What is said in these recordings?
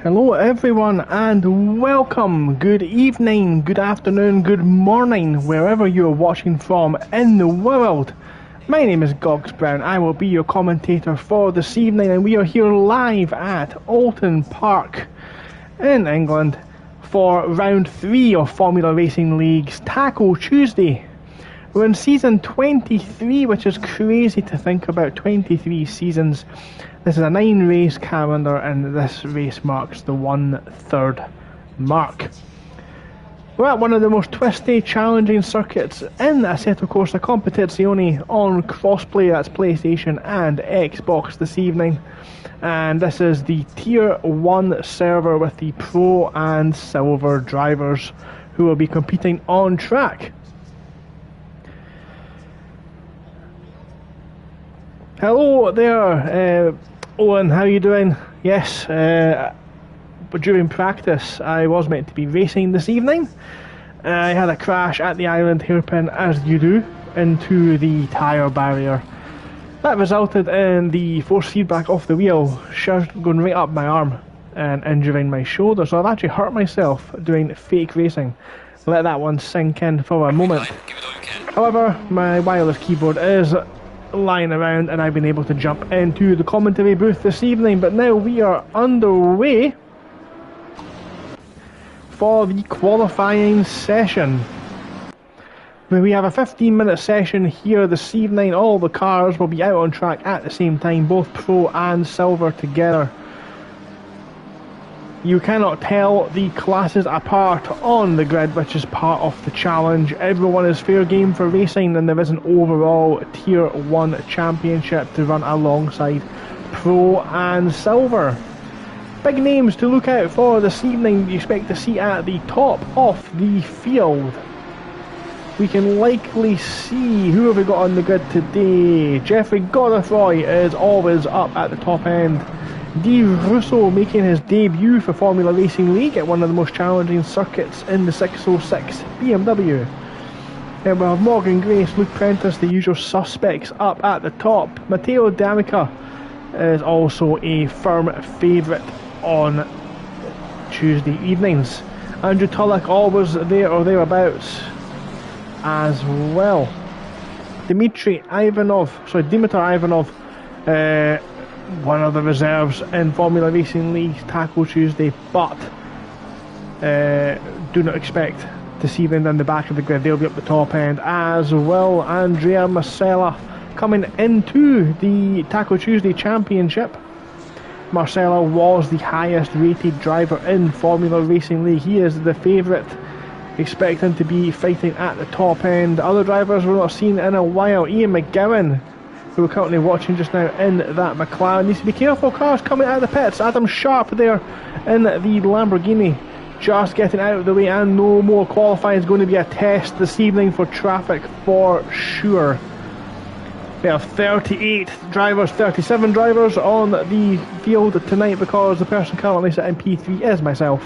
Hello everyone and welcome, good evening, good afternoon, good morning, wherever you're watching from in the world. My name is Gogs Brown, I will be your commentator for this evening, and we are here live at Oulton Park in England for round 3 of Formula Racing League's Taco Tuesday. We're in season 23, which is crazy to think about, 23 seasons. This is a 9-race calendar, and this race marks the 1/3 mark. We're at one of the most twisty, challenging circuits in Assetto Corsa Competizione on crossplay, that's PlayStation and Xbox this evening. And this is the Tier 1 server with the Pro and Silver drivers who will be competing on track. Hello there, Owen, how are you doing? Yes, but during practice I was meant to be racing this evening. I had a crash at the island hairpin, as you do, into the tyre barrier. That resulted in the force feedback off the wheel going right up my arm and injuring my shoulder, so I've actually hurt myself doing fake racing. Let that one sink in for a moment. However, my wireless keyboard is lying around and I've been able to jump into the commentary booth this evening, but now we are underway for the qualifying session. We have a 15-minute session here this evening. All the cars will be out on track at the same time, both Pro and Silver together. You cannot tell the classes apart on the grid, which is part of the challenge. Everyone is fair game for racing, and there is an overall Tier 1 championship to run alongside Pro and Silver. Big names to look out for this evening you expect to see at the top of the field. We can likely see, who have we got on the grid today? Jeffrey Godefroy is always up at the top end. Di Russo making his debut for Formula Racing League at one of the most challenging circuits in the 606 BMW. Then we have Morgan Grace, Luke Prentice, the usual suspects up at the top. Matteo D'Amica is also a firm favourite on Tuesday evenings. Andrew Tulloch always there or thereabouts as well. Dimitar Ivanov, one of the reserves in Formula Racing League's Taco Tuesday, but do not expect to see them in the back of the grid. They'll be up the top end as well. Andrea Marcella coming into the Taco Tuesday Championship. Marcella was the highest rated driver in Formula Racing League. He is the favourite. Expect him to be fighting at the top end. Other drivers we're not seen in a while. Ian McGowan, who we're currently watching just now in that McLaren, needs to be careful. Cars coming out of the pits. Adam Sharp there in the Lamborghini just getting out of the way, and no more qualifying is going to be a test this evening for traffic for sure. We have 37 drivers on the field tonight, because the person currently sitting P3 is myself,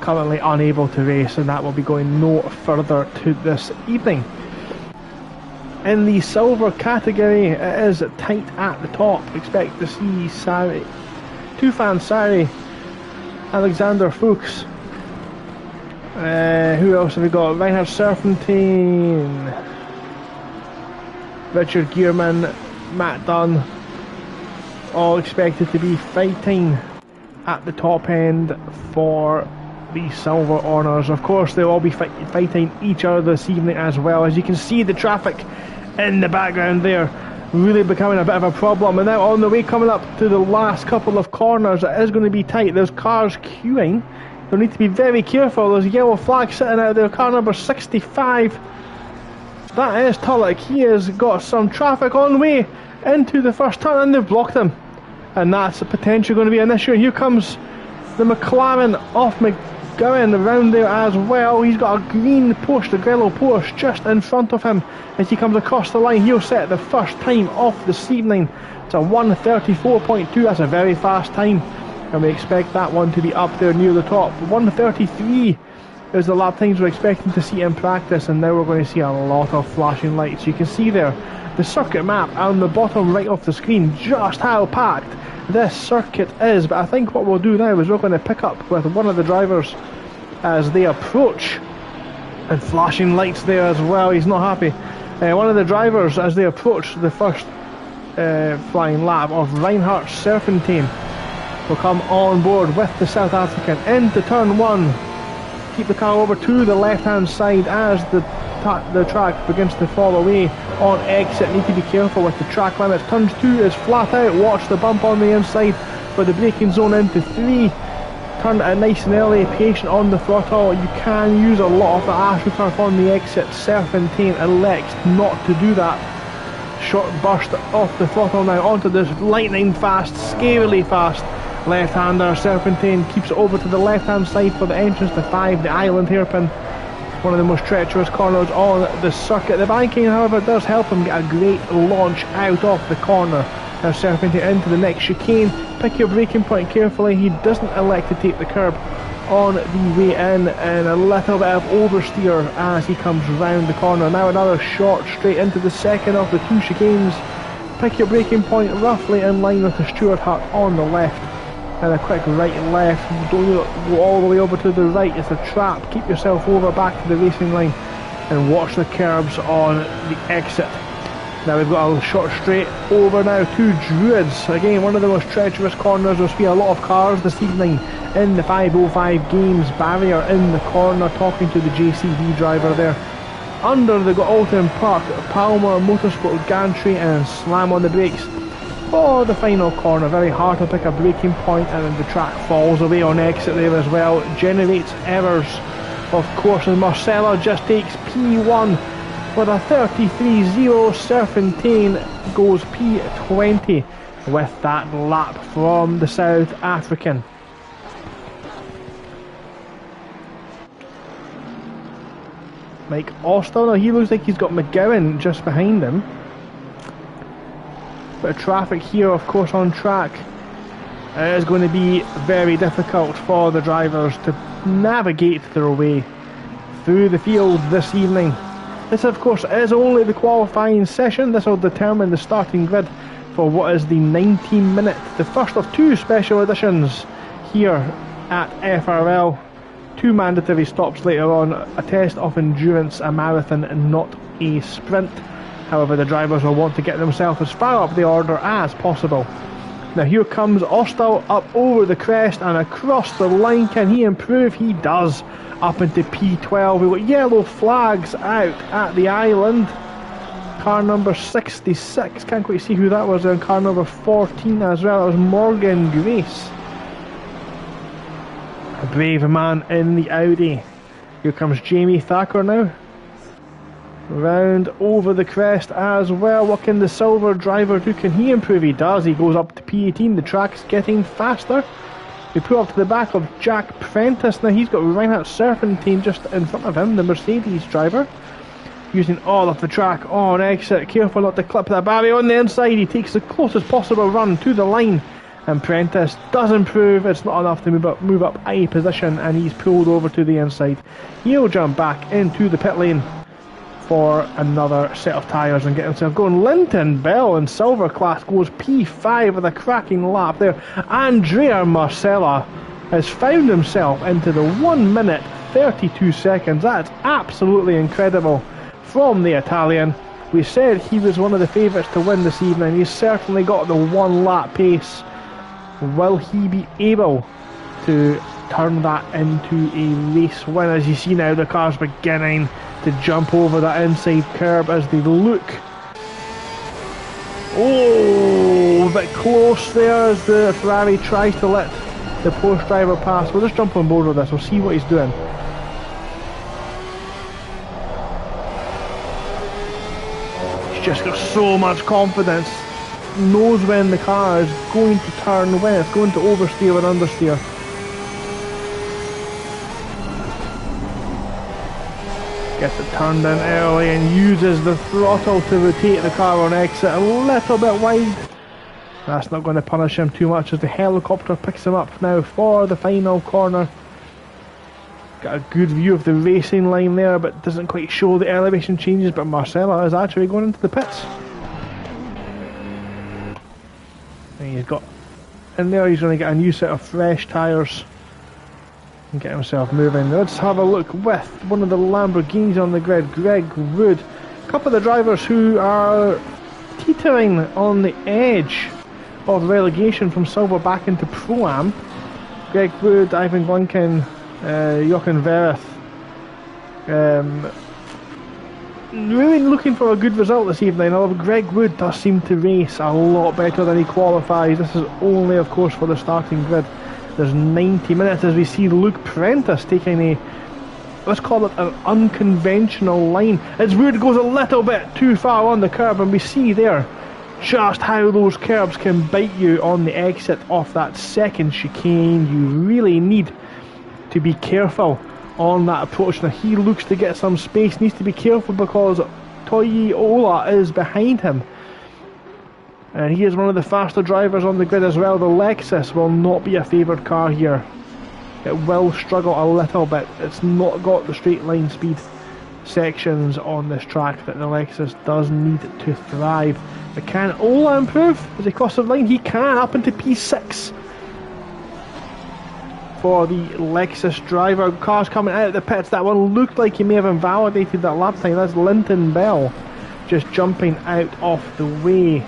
currently unable to race, and that will be going no further to this evening. In the silver category, it is tight at the top. Expect to see Tufan Sari, Alexander Fuchs. Who else have we got? Reinhard Serpentine, Richard Gearman, Matt Dunn, all expected to be fighting at the top end for the silver honours. Of course, they'll all be fighting each other this evening as well. As you can see, the traffic in the background there really becoming a bit of a problem, and now on the way coming up to the last couple of corners, it is going to be tight. There's cars queuing. They'll need to be very careful. There's a yellow flag sitting out there, car number 65. That is Tulloch. He has got some traffic on the way into the first turn, and they've blocked him, and that's potentially going to be an issue. Here comes the McLaren off McGowan around there as well. He's got a green Porsche, the Grello Porsche, just in front of him as he comes across the line. He'll set the first time off this evening. It's a 1:34.2. That's a very fast time, and we expect that one to be up there near the top. 1:33 There's the lap times we're expecting to see in practice, and now we're going to see a lot of flashing lights. You can see there the circuit map on the bottom right of the screen, just how packed this circuit is. But I think what we'll do now is we're going to pick up with one of the drivers as they approach, and flashing lights there as well. He's not happy. One of the drivers as they approach the first flying lap of Reinhardt's Serpentine will come on board with the South African into turn 1. Keep the car over to the left hand side as the track begins to fall away on exit. Need to be careful with the track limits. Turn 2 is flat out. Watch the bump on the inside for the braking zone into 3. Turn it nice and early, patient on the throttle. You can use a lot of the AstroTurf on the exit. Serpentine elects not to do that. Short burst off the throttle now onto this lightning fast, scarily fast left-hander. Serpentine keeps it over to the left-hand side for the entrance to 5, the island hairpin. One of the most treacherous corners on the circuit. The banking, however, does help him get a great launch out of the corner. Now Serpentine into the next chicane. Pick your braking point carefully. He doesn't elect to take the curb on the way in, and a little bit of oversteer as he comes round the corner. Now another short straight into the second of the 2 chicanes. Pick your braking point roughly in line with the Stuart Hut on the left, and a quick right left. Don't go all the way over to the right, it's a trap. Keep yourself over back to the racing line and watch the curbs on the exit. Now we've got a short straight over now to Druids. Again, one of the most treacherous corners. There'll be a lot of cars this evening in the 505 Games. Barrier in the corner talking to the JCB driver there. Under the Oulton Park, Palmer Motorsport gantry, and slam on the brakes for the final corner. Very hard to pick a braking point, and then the track falls away on exit there as well. Generates errors, of course, and Marcella just takes P1 for a 33.0. Serpentine goes P20 with that lap from the South African. Mike Austell, now he looks like he's got McGowan just behind him. Bit of traffic here, of course, on track. It is going to be very difficult for the drivers to navigate their way through the field this evening. This, of course, is only the qualifying session. This will determine the starting grid for what is the 19-minute, the first of 2 special editions here at FRL. 2 mandatory stops later on, a test of endurance, a marathon and not a sprint. However, the drivers will want to get themselves as far up the order as possible. Now here comes Austell up over the crest and across the line. Can he improve? He does. Up into P12. We've got yellow flags out at the island. Car number 66, can't quite see who that was, and car number 14 as well. That was Morgan Grace. A brave man in the Audi. Here comes Jamie Thacker now. Round over the crest as well. What can the silver driver do? Can he improve? He does. He goes up to P18. The track's getting faster. We pull up to the back of Jack Prentice. Now he's got Reinhardt Serpentine just in front of him, the Mercedes driver. Using all of the track on exit. Careful not to clip that barrier on the inside. He takes the closest possible run to the line. And Prentice does improve. It's not enough to move up a position, and he's pulled over to the inside. He'll jump back into the pit lane for another set of tyres and get himself going. Linton Bell in silver class goes P5 with a cracking lap there. Andrea Marcella has found himself into the 1 minute 32 seconds. That's absolutely incredible from the Italian. We said he was one of the favourites to win this evening. He's certainly got the 1 lap pace. Will he be able to turn that into a race win? As you see now, the car's beginning to jump over that inside curb as they look. Oh, a bit close there as the Ferrari tries to let the Porsche driver pass. We'll just jump on board with this, we'll see what he's doing. He's just got so much confidence. Knows when the car is going to turn, when it's going to oversteer and understeer. Gets it turned in early and uses the throttle to rotate the car on exit a little bit wide. That's not going to punish him too much as the helicopter picks him up now for the final corner. Got a good view of the racing line there, but doesn't quite show the elevation changes. But Marcella is actually going into the pits. And he's got in there, he's going to get a new set of fresh tyres and get himself moving. Let's have a look with one of the Lamborghinis on the grid, Greg Wood. A couple of the drivers who are teetering on the edge of relegation from Silver back into Pro-Am. Greg Wood, Ivan Glunkin, Jochen Vereth. Really looking for a good result this evening, although Greg Wood does seem to race a lot better than he qualifies. This is only, of course, for the starting grid. There's 90 minutes as we see Luke Prentice taking a, let's call it an unconventional line. As Wood goes a little bit too far on the curb, and we see there just how those curbs can bite you on the exit off that second chicane. You really need to be careful on that approach. Now he looks to get some space, needs to be careful because Toyola is behind him. And he is one of the faster drivers on the grid as well. The Lexus will not be a favoured car here. It will struggle a little bit. It's not got the straight line speed sections on this track that the Lexus does need to thrive. But can Ola improve as he crosses the line? He can, up into P6 for the Lexus driver. Cars coming out of the pits. That one looked like he may have invalidated that lap time. That's Linton Bell just jumping out of the way.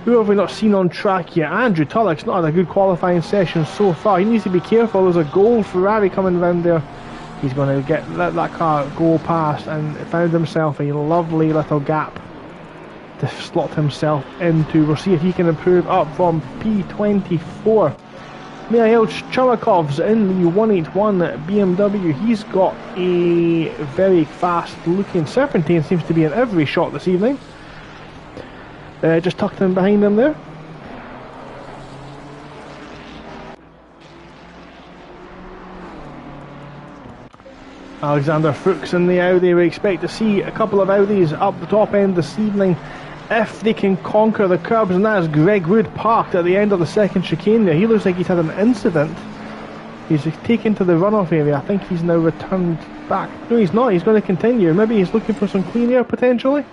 Who have we not seen on track yet? Andrew Tulloch's not had a good qualifying session so far. He needs to be careful. There's a gold Ferrari coming round there. He's going to let that car go past and found himself a lovely little gap to slot himself into. We'll see if he can improve up from P24. Mikhail Chalakov's in the 181 BMW. He's got a very fast looking Serpentine, seems to be in every shot this evening. Just tucked in behind him there. Alexander Fuchs in the Audi. We expect to see a couple of Audis up the top end this evening if they can conquer the curbs, and that is Greg Wood parked at the end of the second chicane there. He looks like he's had an incident. He's taken to the runoff area. I think he's now returned back. No, he's not. He's going to continue. Maybe he's looking for some clean air potentially.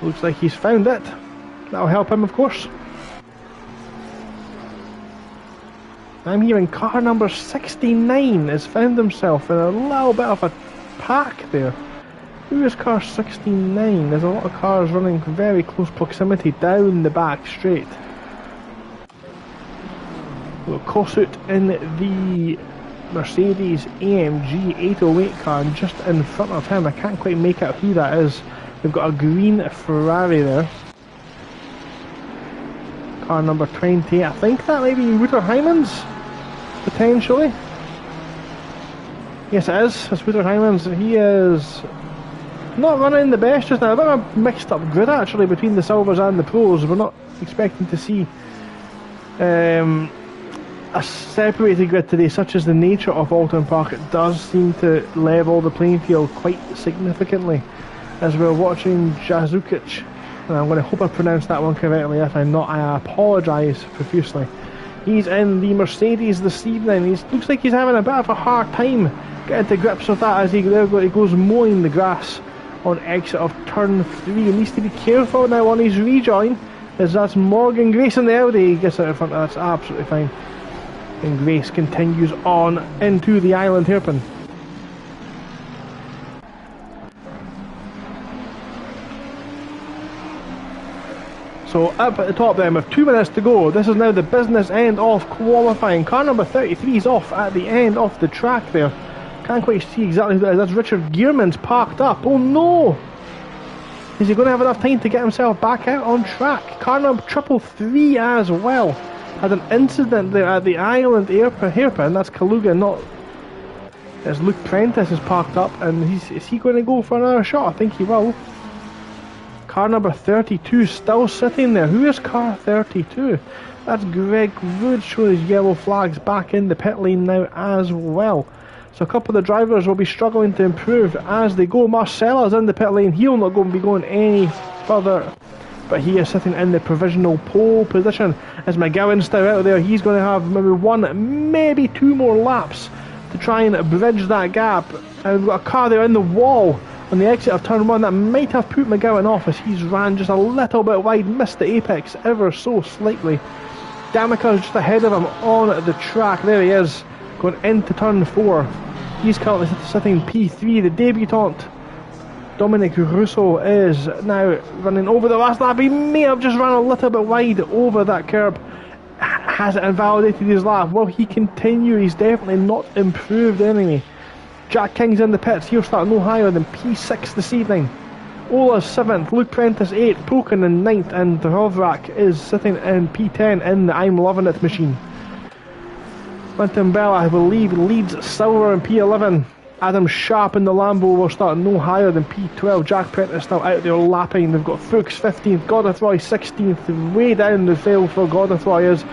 Looks like he's found it. That'll help him, of course. I'm hearing car number 69 has found himself in a little bit of a pack there. Who is car 69? There's a lot of cars running very close proximity down the back straight. Well, Kossuth in the Mercedes AMG 808 car, and just in front of him, I can't quite make out who that is. We've got a green Ferrari there. Car number 20. I think that might be Wouter Heymans, potentially. Yes, it is. It's Wouter Heymans. He is not running the best just now. A bit of a mixed up grid actually between the Silvers and the Pros. We're not expecting to see a separated grid today, such as the nature of Oulton Park. It does seem to level the playing field quite significantly as we're watching Jazukic, and I'm going to hope I pronounced that one correctly. If I'm not, I apologise profusely. He's in the Mercedes this evening. He looks like he's having a bit of a hard time getting to grips with that as he goes mowing the grass on exit of turn 3. He needs to be careful now on his rejoin, as that's Morgan Grace in the Audi. He gets out in front. That's absolutely fine. And Grace continues on into the island hairpin. So up at the top then with 2 minutes to go. This is now the business end of qualifying. Car number 33 is off at the end of the track there. Can't quite see exactly who that is. That's Richard Gearman's parked up. Oh no! Is he going to have enough time to get himself back out on track? Car number 333 as well had an incident there at the island hairpin. That's Kaluga, not... As Luke Prentice is parked up, and is he going to go for another shot? I think he will. Car number 32 still sitting there. Who is car 32? That's Greg Wood, showing his yellow flags back in the pit lane now as well. So a couple of the drivers will be struggling to improve as they go. Marcella's in the pit lane. He'll not be going any further, but he is sitting in the provisional pole position. As McGowan's still out there, he's going to have maybe one, maybe two more laps to try and bridge that gap. And we've got a car there in the wall on the exit of turn 1 that might have put McGowan off as he's ran just a little bit wide, missed the apex ever so slightly. D'Amica's just ahead of him on the track. There he is, going into turn 4. He's currently sitting P3. The debutant Dominic Russo is now running over the last lap. He may have just run a little bit wide over that curb. Has it invalidated his lap? Will he continue? He's definitely not improved anyway. Jack King's in the pits. He'll start no higher than P6 this evening. Ola's 7th, Luke Prentice 8th, Pocan in 9th, and Rovrak is sitting in P10 in the I'm Loving It machine. Linton Bell, I believe, leads silver in P11. Adam Sharp in the Lambo will start no higher than P12. Jack Prentice still out there lapping. They've got Fuchs 15th, Godefroy 16th. Way down the field for Godefroy is.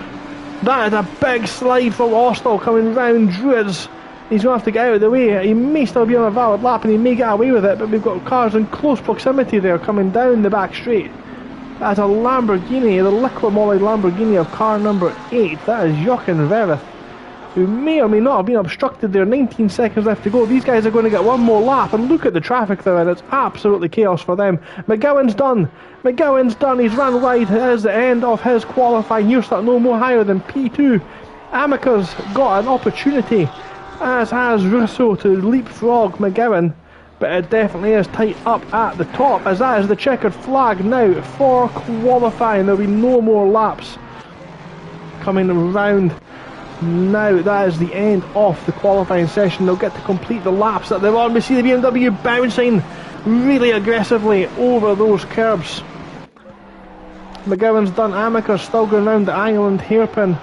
That is a big slide from Austell coming round Druids. He's going to have to get out of the way. He may still be on a valid lap and he may get away with it, but we've got cars in close proximity there coming down the back straight. That's a Lamborghini, the liquid moly Lamborghini of car number 8. That is Jochen Verith, who may or may not have been obstructed there. 19 seconds left to go. These guys are going to get one more lap, and look at the traffic there, and it's absolutely chaos for them. McGowan's done. McGowan's done. He's ran wide. It is the end of his qualifying. He'll start no more higher than P2. Amica's got an opportunity, as has Russo, to leapfrog McGowan, but it definitely is tight up at the top, as that is the checkered flag now for qualifying. There'll be no more laps coming around now. That is the end of the qualifying session. They'll get to complete the laps that they're on. We see the BMW bouncing really aggressively over those curbs. McGowan's done. Amica's still going around the island hairpin.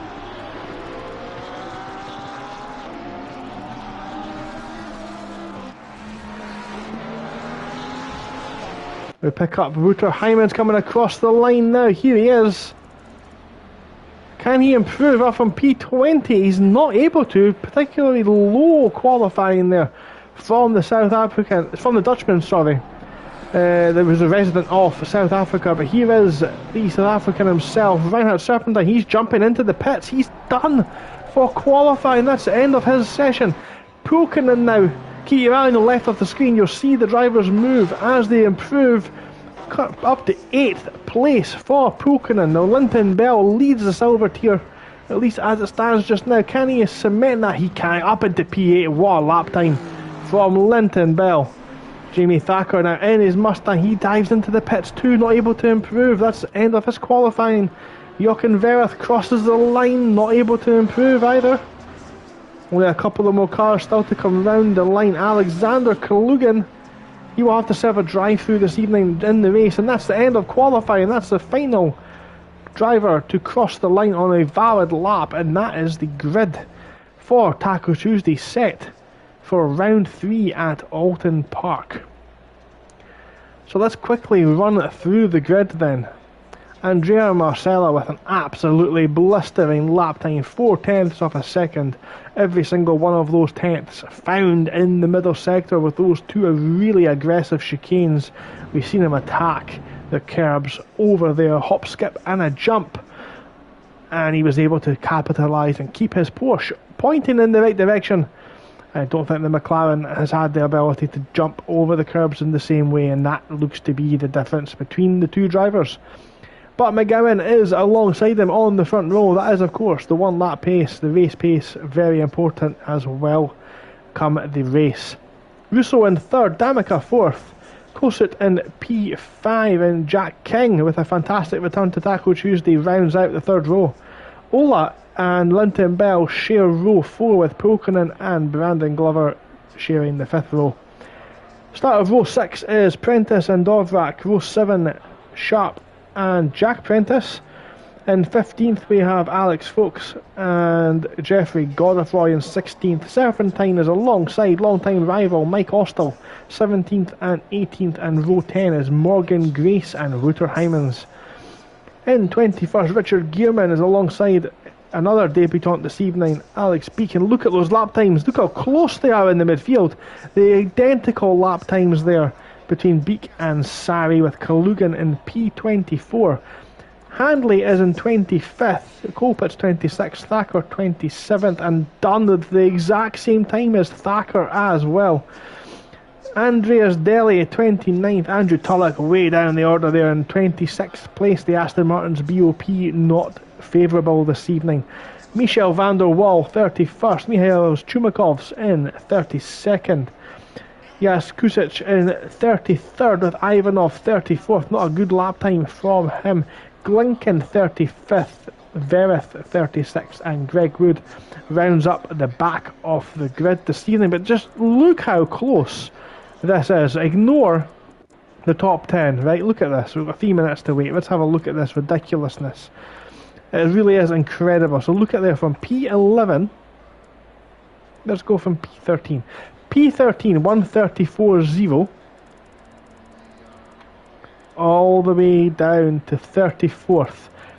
We pick up Wouter Hyman's coming across the line now. Here he is. Can he improve up from P20? He's not able to. Particularly low qualifying there from the South African, from the Dutchman, sorry. There was a resident of South Africa, but here is the South African himself, Reinhard Serpentine. He's jumping into the pits. He's done for qualifying. That's the end of his session. Pulkinen now. Keep your eye on the left of the screen. You'll see the drivers move as they improve. Up to 8th place for Pulkinen. Now Linton Bell leads the silver tier, at least as it stands just now. Can he cement that? He can. Up into P8. What a lap time from Linton Bell. Jamie Thacker now in his Mustang. He dives into the pits too, not able to improve. That's the end of his qualifying. Jochen Verith crosses the line, not able to improve either. Only a couple of more cars still to come round the line. Alexander Kalugan, he will have to serve a drive-through this evening in the race, and that's the end of qualifying. That's the final driver to cross the line on a valid lap, and that is the grid for Taco Tuesday, set for round 3 at Oulton Park. So let's quickly run through the grid then. Andrea Marcella with an absolutely blistering lap time, 4/10ths of a second. Every single one of those tenths found in the middle sector with those two really aggressive chicanes. We've seen him attack the curbs over there, hop, skip and a jump. And he was able to capitalise and keep his Porsche pointing in the right direction. I don't think the McLaren has had the ability to jump over the curbs in the same way, and that looks to be the difference between the two drivers. But McGowan is alongside him on the front row. That is, of course, the 1 lap pace, the race pace, very important as well come the race. Russo in 3rd, D'Amica 4th, Kosut in P5, and Jack King with a fantastic return to Taco Tuesday rounds out the 3rd row. Ola and Linton Bell share row 4 with Pulkinen and Brandon Glover sharing the 5th row. Start of row 6 is Prentice and Dovrak, row 7 Sharp and Jack Prentice. In 15th we have Alex Fuchs and Jeffrey Godefroy in 16th. Serpentine is alongside long-time rival Mike Austell, 17th and 18th, and row 10 is Morgan Grace and Wouter Hymans. In 21st, Richard Gearman is alongside another debutant this evening, Alex Beacon. Look at those lap times, look how close they are in the midfield. The identical lap times there between Beak and Sari, with Kalugan in P24. Handley is in 25th, Colpitt's 26th, Thacker 27th, and done at the exact same time as Thacker as well. Andreas Deli 29th, Andrew Tulloch way down the order there in 26th place. The Aston Martin's BOP not favourable this evening. Michel van der Waal 31st, Mihail Chumakov's in 32nd. Jas Kusic in 33rd with Ivanov 34th, not a good lap time from him. Glinken 35th, Verith 36th, and Greg Wood rounds up the back of the grid this evening. But just look how close this is. Ignore the top 10, right? Look at this. We've got 3 minutes to wait. Let's have a look at this ridiculousness. It really is incredible. So look at there from P11. Let's go from P13. P13, 134.0. All the way down to 34th.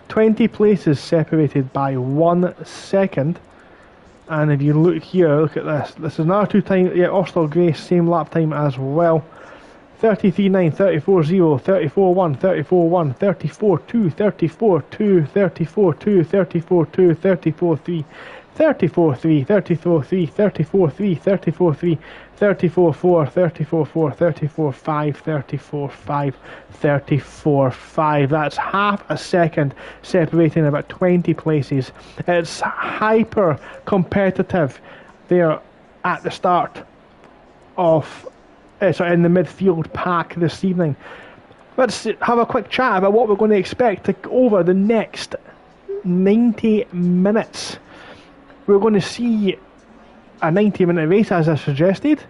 20 places separated by 1 second. And if you look here, look at this. This is another 2 times, yeah, Austral Grace, same lap time as well. 33.9, 34.0, 34.1, 34.1, 34.2, 34.2, 34.2, 34.2, 34.3, 34.3, 34.3, 34.3, 34.3, 34.4, 34.4, 34.5, 34.5, 34.5. That's half a second separating about 20 places. It's hyper competitive there at the start of in the midfield pack this evening. Let's have a quick chat about what we're going to expect over the next 90 minutes. We're going to see a 90-minute race, as I suggested.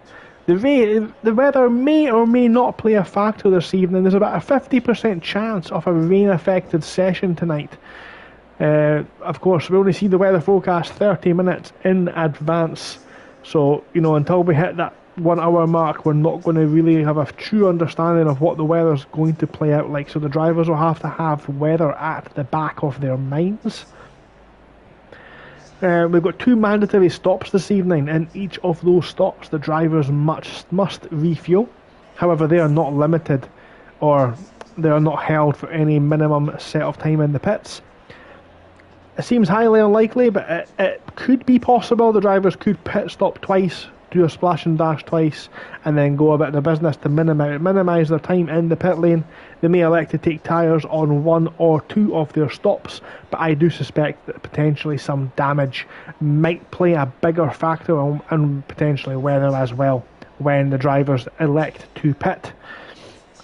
The weather may or may not play a factor this evening. There's about a 50% chance of a rain-affected session tonight. Of course, we only see the weather forecast 30 minutes in advance. So, you know, until we hit that 1 hour mark, we're not going to really have a true understanding of what the weather's going to play out like. So the drivers will have to have weather at the back of their minds. We've got 2 mandatory stops this evening. In each of those stops, the drivers must refuel. However, they are not limited, or they are not held for any minimum set of time in the pits. It seems highly unlikely, but it could be possible. The drivers could pit stop twice, do a splash and dash twice, and then go about their business to minimise their time in the pit lane. They may elect to take tyres on 1 or 2 of their stops, but I do suspect that potentially some damage might play a bigger factor, and potentially weather as well, when the drivers elect to pit.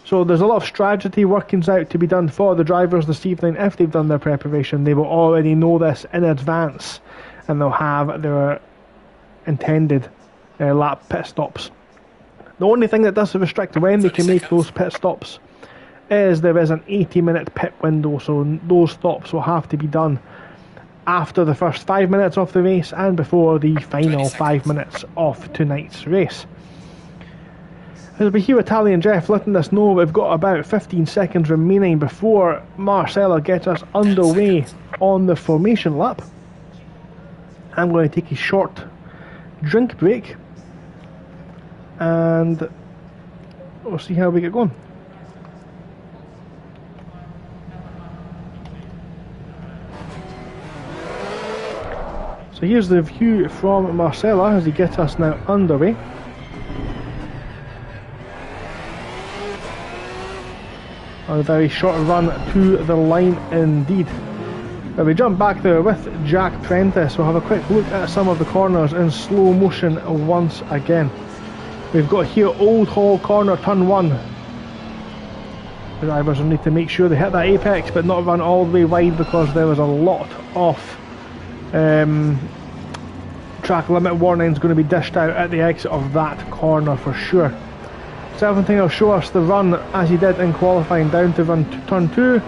So there's a lot of strategy workings out to be done for the drivers this evening. If they've done their preparation, they will already know this in advance, and they'll have their intended lap pit stops. The only thing that does restrict when they can make those pit stops is there is an 80-minute pit window, so those stops will have to be done after the first 5 minutes of the race and before the final 5 minutes of tonight's race. As we hear Italian Jeff letting us know we've got about 15 seconds remaining before Marcella gets us underway on the formation lap. I'm going to take a short drink break and we'll see how we get going. So here's the view from Marcella as he gets us now underway. A very short run to the line indeed. Now we jump back there with Jack Prentice. We'll have a quick look at some of the corners in slow motion once again. We've got here Old Hall corner, turn 1. The drivers will need to make sure they hit that apex but not run all the way wide, because there was a lot of track limit warnings going to be dished out at the exit of that corner for sure. Selventing will show us the run as he did in qualifying down to turn 2.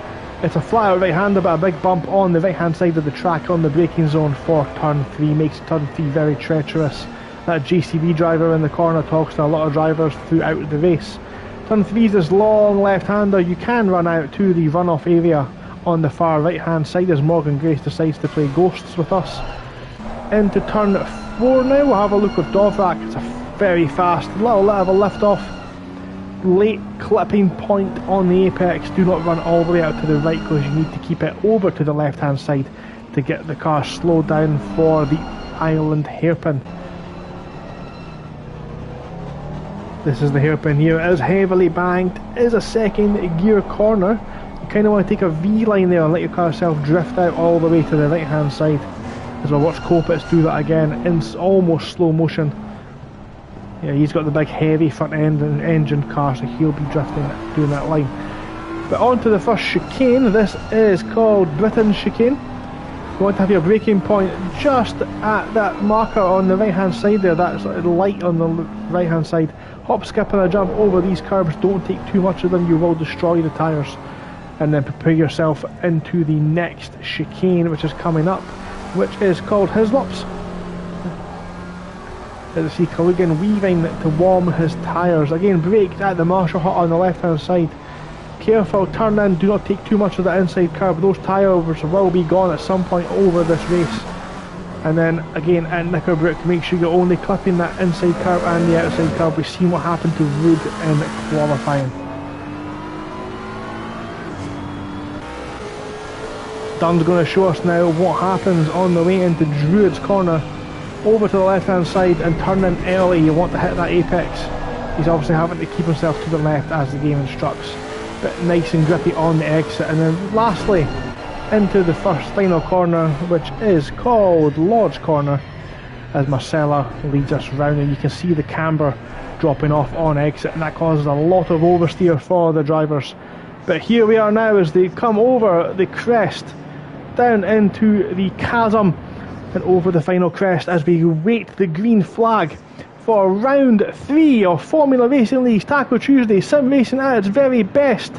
It's a flat out right hander but a big bump on the right hand side of the track on the braking zone for turn 3. Makes turn 3 very treacherous. That JCB driver in the corner talks to a lot of drivers throughout the race. Turn 3 is this long left hander. You can run out to the runoff area on the far right hand side as Morgan Grace decides to play ghosts with us. Into turn 4 now, we'll have a look with Dovrak. It's a very fast little bit of a lift off late clipping point on the apex, do not run all the way out to the right, because you need to keep it over to the left hand side to get the car slowed down for the island hairpin. This is the hairpin here. It is heavily banked, it is a second gear corner. You kind of want to take a V line there and let your car self drift out all the way to the right hand side, as we'll watch Kopitz do that again in almost slow motion. Yeah, he's got the big heavy front end and engine car, so he'll be drifting doing that line. But on to the first chicane. This is called Britain's chicane. You want to have your braking point just at that marker on the right hand side there, that's light on the right hand side. Hop, skip and a jump over these curbs, don't take too much of them, you will destroy the tyres. And then prepare yourself into the next chicane, which is coming up, which is called Hislops. As you see Culligan weaving to warm his tyres. Again, brake at the marshal hut on the left hand side. Careful, turn in, do not take too much of the inside curb. Those tyres will be gone at some point over this race. And then again at Knickerbrook, make sure you're only clipping that inside curb and the outside curb. We've seen what happened to Wood in qualifying. Dunn's going to show us now what happens on the way into Druid's corner. Over to the left hand side and turn in early, you want to hit that apex. He's obviously having to keep himself to the left as the game instructs, but nice and grippy on the exit. And then lastly into the first final corner, which is called Lodge Corner, as Marcella leads us round, and you can see the camber dropping off on exit, and that causes a lot of oversteer for the drivers. But here we are now as they come over the crest down into the chasm and over the final crest as we wait the green flag for round 3 of Formula Racing League's Taco Tuesday, sim racing at its very best.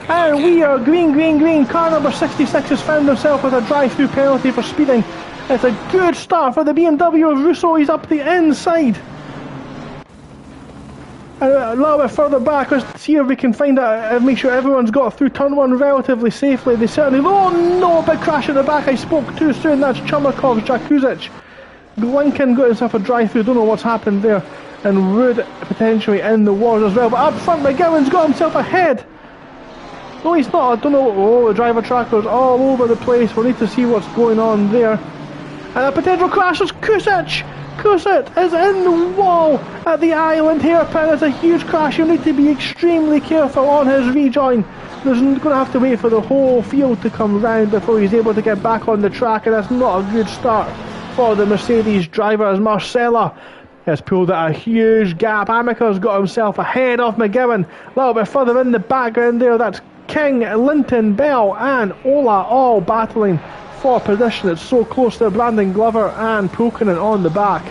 And we are green, green, green. Car number 66 has found himself with a drive-through penalty for speeding. It's a good start for the BMW of Russo. He's up the inside. And a little bit further back, let's see if we can find out, make sure everyone's got through turn 1 relatively safely. They certainly... Oh no, big crash at the back. I spoke too soon. That's Chumakov's Jakuzic. Lincoln got himself a drive-through, don't know what's happened there. And Wood potentially in the wars as well. But up front, McGowan's got himself ahead. No, he's not. I don't know. Oh, the driver tracker's all over the place. We'll need to see what's going on there. And a potential crash is Kusic. Kusic is in the wall at the island hairpin. It's a huge crash. You need to be extremely careful on his rejoin. There's going to have to wait for the whole field to come round before he's able to get back on the track, and that's not a good start for the Mercedes driver, as Marcella has pulled out a huge gap. Amica's got himself ahead of McGowan. A little bit further in the background there, that's King, Linton, Bell and Ola all battling for position. It's so close there. Brandon Glover and Pulkinen on the back.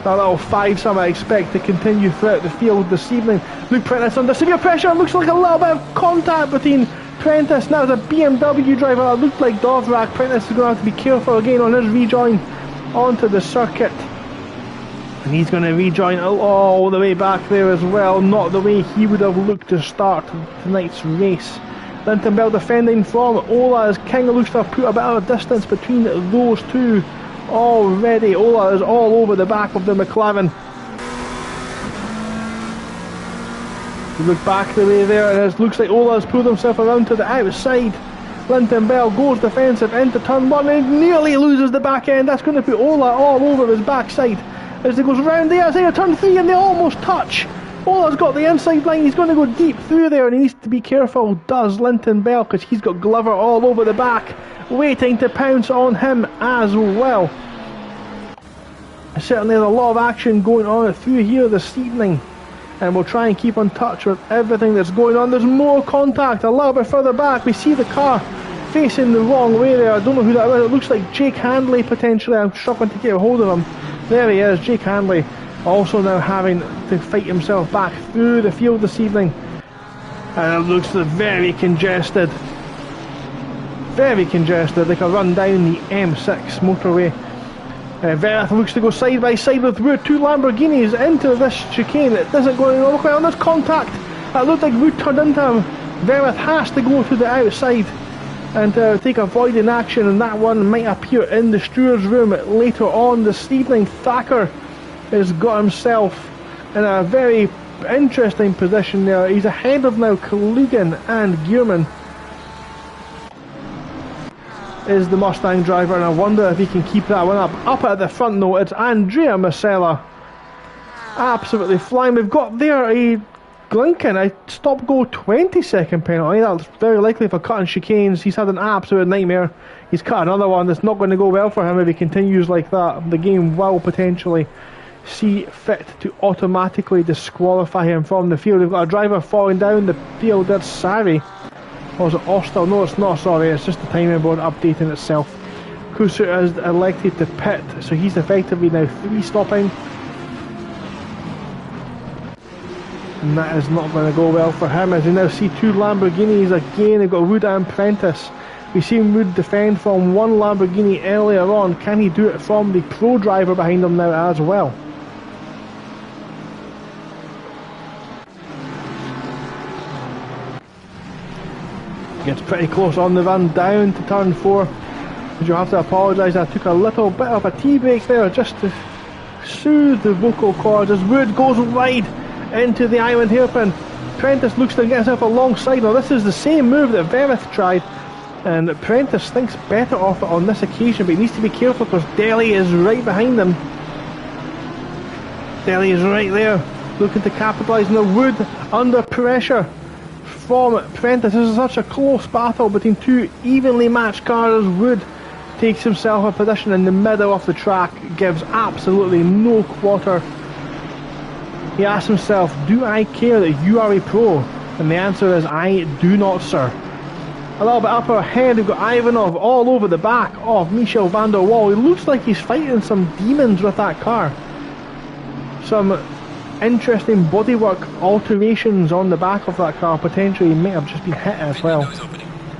That little five-some I expect to continue throughout the field this evening. Luke Prentice under severe pressure. It looks like a little bit of contact between Prentice. Now there's a BMW driver that looked like Dovrak. Prentice is going to have to be careful again on his rejoin onto the circuit. And he's going to rejoin all the way back there as well. Not the way he would have looked to start tonight's race. Linton Bell defending from Ola as King looks to have put a bit of a distance between those two already. Ola is all over the back of the McLaren. You look back the way there and it looks like Ola has pulled himself around to the outside. Linton Bell goes defensive into turn 1 and nearly loses the back end. That's going to put Ola all over his backside as he goes round the outside of turn 3 and they almost touch. Ola's got the inside line, he's going to go deep through there and he needs to be careful, does Linton Bell, because he's got Glover all over the back, waiting to pounce on him as well. Certainly there's a lot of action going on through here this evening, and we'll try and keep in touch with everything that's going on. There's more contact a little bit further back. We see the car facing the wrong way there. I don't know who that is. It looks like Jake Handley potentially. I'm struggling to get a hold of him. There he is, Jake Handley. Also now having to fight himself back through the field this evening. And it looks very congested. Very congested. They can run down the M6 motorway. Verith looks to go side by side with Wood. Two Lamborghinis into this chicane. It doesn't go any longer. And there's contact. That looked like Wood turned into him. Verith has to go to the outside and take avoiding action, and that one might appear in the steward's room later on this evening. Thacker has got himself in a very interesting position there. He's ahead of now Kalugan and Gearman is the Mustang driver, and I wonder if he can keep that one up. Up at the front though, it's Andrea Masella. Absolutely flying. We've got there a Glinken, a stop-go 20-second penalty. That's very likely for cutting chicanes. He's had an absolute nightmare. He's cut another one that's not going to go well for him if he continues like that. The game will potentially see fit to automatically disqualify him from the field. We've got a driver falling down the field. That's Sari. Or is it Ostel? No, it's not, sorry. It's just the timing board updating itself. Kusur is elected to pit, so he's effectively now 3-stopping. And that is not going to go well for him, as we now see 2 Lamborghinis again. We've got Wood and Prentice. We've seen Wood defend from one Lamborghini earlier on. Can he do it from the pro driver behind him now as well? Gets pretty close on the run down to turn 4. But you have to apologise, I took a little bit of a tea break there just to soothe the vocal cords as Wood goes wide into the island hairpin. Prentice looks to get himself alongside. Now this is the same move that Verith tried, and Prentice thinks better of it on this occasion, but he needs to be careful because Deli is right behind him. Deli is right there, looking to capitalise on the Wood under pressure from Prentice. This is such a close battle between 2 evenly matched cars. Wood takes himself a position in the middle of the track, gives absolutely no quarter. He asks himself, do I care that you are a pro? And the answer is, I do not, sir. A little bit up ahead, we've got Ivanov all over the back of Michel van der Wal. He looks like he's fighting some demons with that car. Some interesting bodywork alterations on the back of that car. Potentially he may have just been hit as well.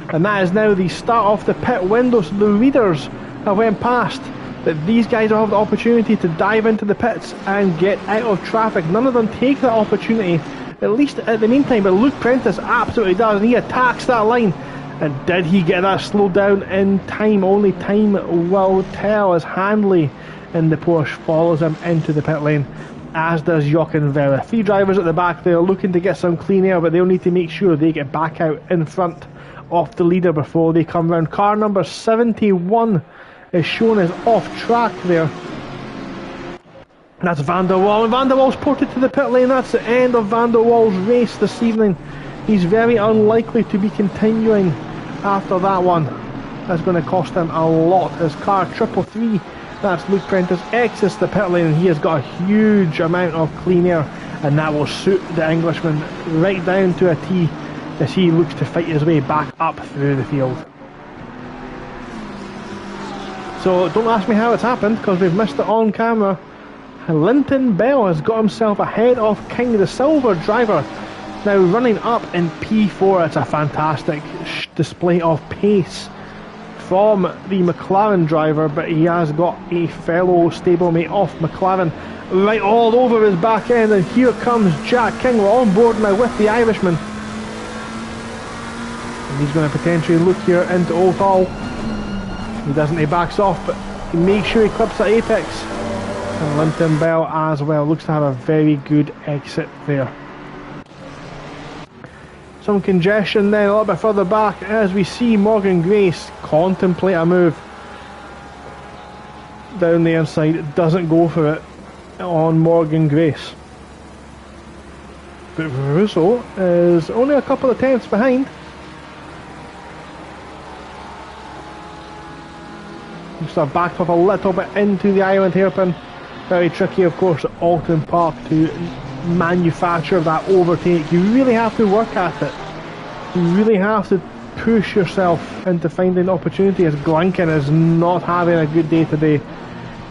And that is now the start of the pit window, so the leaders have went past. That these guys will have the opportunity to dive into the pits and get out of traffic. None of them take that opportunity, at least at the meantime, but Luke Prentice absolutely does, and he attacks that line. And did he get that slowed down in time? Only time will tell, as Handley in the Porsche follows him into the pit lane, as does Jochen Vera. 3 drivers at the back there looking to get some clean air, but they'll need to make sure they get back out in front of the leader before they come round. Car number 71 is shown as off track there. That's Van der Wal, and Van der Wal's ported to the pit lane. That's the end of Van der Wal's race this evening. He's very unlikely to be continuing after that one. That's going to cost him a lot. His car 333, that's Luke Prentice, exits the pit lane, and he has got a huge amount of clean air, and that will suit the Englishman right down to a T as he looks to fight his way back up through the field. So don't ask me how it's happened, because we've missed it on camera. Linton Bell has got himself ahead of King, the silver driver, now running up in P4. It's a fantastic display of pace from the McLaren driver, but he has got a fellow stablemate off McLaren right all over his back end, and here comes Jack King. We're on board now with the Irishman, and he's going to potentially look here into Oulton. He doesn't, he backs off, but he makes sure he clips that apex. And Linton Bell as well looks to have a very good exit there. Some congestion then a little bit further back as we see Morgan Grace contemplate a move down the inside. It doesn't go for it on Morgan Grace. But Russo is only a couple of tenths behind. Just have backed off a little bit into the island hairpin. Very tricky, of course, at Oulton Park to manufacture that overtake. You really have to work at it. You really have to push yourself into finding opportunity, as Glinken is not having a good day today.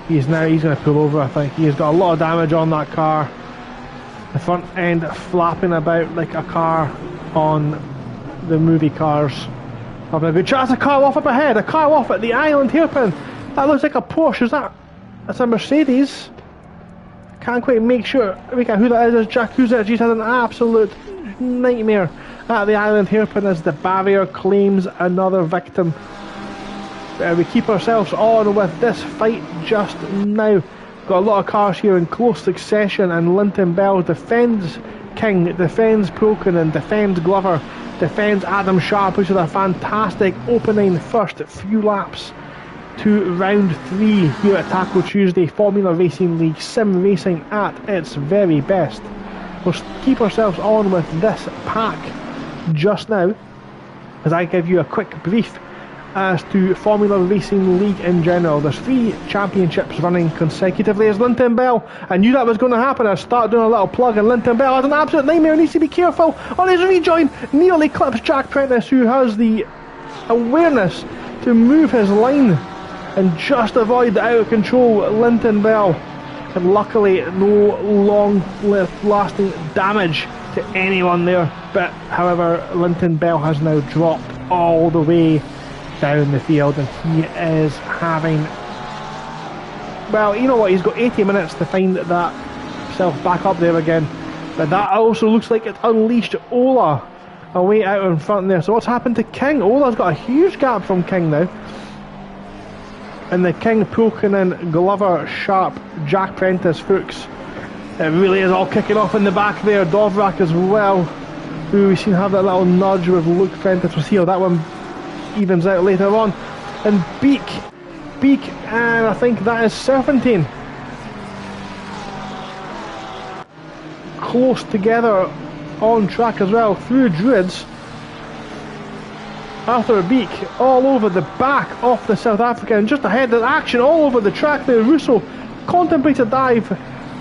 He's going to pull over, I think. He's got a lot of damage on that car. The front end flapping about like a car on the movie Cars. Having a good chance. A car off up ahead, a car off at the island hairpin. That looks like a Porsche. That's a Mercedes. Can't quite make sure who that is. It's Jack Kuzet. He's had an absolute nightmare at the island hairpin as the barrier claims another victim. We keep ourselves on with this fight just now. Got a lot of cars here in close succession, and Linton Bell defends King, defends Pilkinen, defends Glover, defends Adam Sharp, which is a fantastic opening first few laps to round 3 here at Taco Tuesday Formula Racing League, sim racing at its very best. We'll keep ourselves on with this pack just now as I give you a quick brief as to Formula Racing League in general. There's 3 championships running consecutively as Linton Bell. I knew that was going to happen. I started doing a little plug, and Linton Bell has an absolute nightmare. Needs to be careful on his rejoin. Nearly clips Jack Prentice, who has the awareness to move his line and just avoid the out of control Linton Bell. And luckily, no long-lasting damage to anyone there. But however, Linton Bell has now dropped all the way down the field, and he is having, well, you know what, he's got 80 minutes to find that himself back up there again. But that also looks like it unleashed Ola away out in front there. So what's happened to King? Ola's got a huge gap from King now, and the King, Pilkinen, Glover, Sharp, Jack Prentice, Fuchs, it really is all kicking off in the back there. Dovrak as well, who we seem to have that little nudge with Luke Prentice. We'll see how that one evens out later on. And Beak, and I think that is Serpentine, close together on track as well through Druids. Arthur Beak all over the back of the South African, just ahead of action all over the track there. Russo contemplates a dive,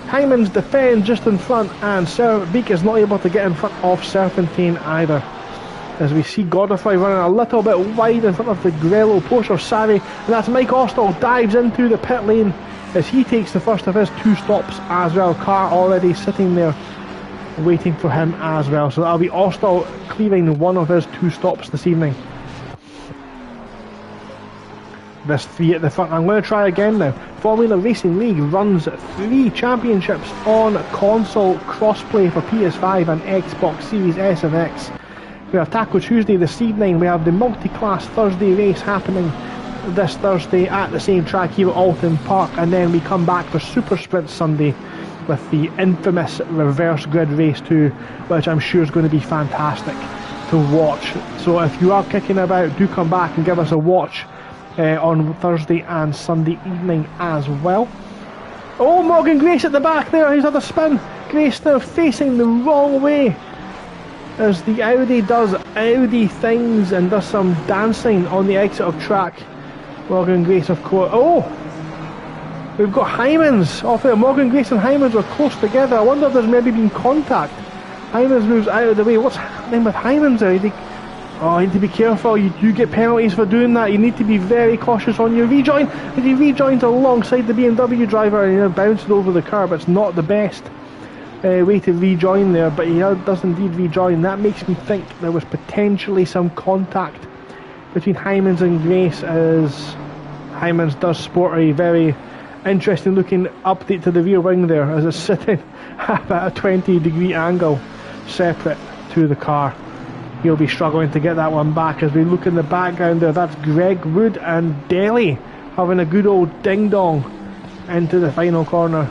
Hyman's defends just in front, and Sir Beak is not able to get in front of Serpentine either. As we see Godfrey running a little bit wide in front of the Grello Porsche Savvy, and that's Mike Austell dives into the pit lane as he takes the first of his 2 stops as well. Car already sitting there waiting for him as well, so that'll be Austell clearing one of his 2 stops this evening. There's 3 at the front. I'm going to try again now. Formula Racing League runs 3 championships on console crossplay for PS5 and Xbox Series S and X. We have Taco Tuesday this evening. We have the multi-class Thursday race happening this Thursday at the same track here at Oulton Park, and then we come back for Super Sprint Sunday with the infamous reverse grid race 2, which I'm sure is going to be fantastic to watch. So if you are kicking about, do come back and give us a watch on Thursday and Sunday evening as well. Oh, Morgan Grace at the back there. He's had a spin. Grace now facing the wrong way as the Audi does Audi things and does some dancing on the exit of track. Morgan Grace, of course. Oh, we've got Hymans off there. Morgan Grace and Hymans were close together. I wonder if there's maybe been contact. Hymans moves out of the way. What's happening with Hymans there? Oh, you need to be careful. You do get penalties for doing that. You need to be very cautious on your rejoin. And he rejoins alongside the BMW driver and he bounces over the curb. It's not the best way to rejoin there, but he does indeed rejoin. That makes me think there was potentially some contact between Hymans and Grace, as Hymans does sport a very interesting looking update to the rear wing there as it's sitting at a 20-degree angle separate to the car. He'll be struggling to get that one back. As we look in the background there, that's Greg Wood and Daly having a good old ding-dong into the final corner.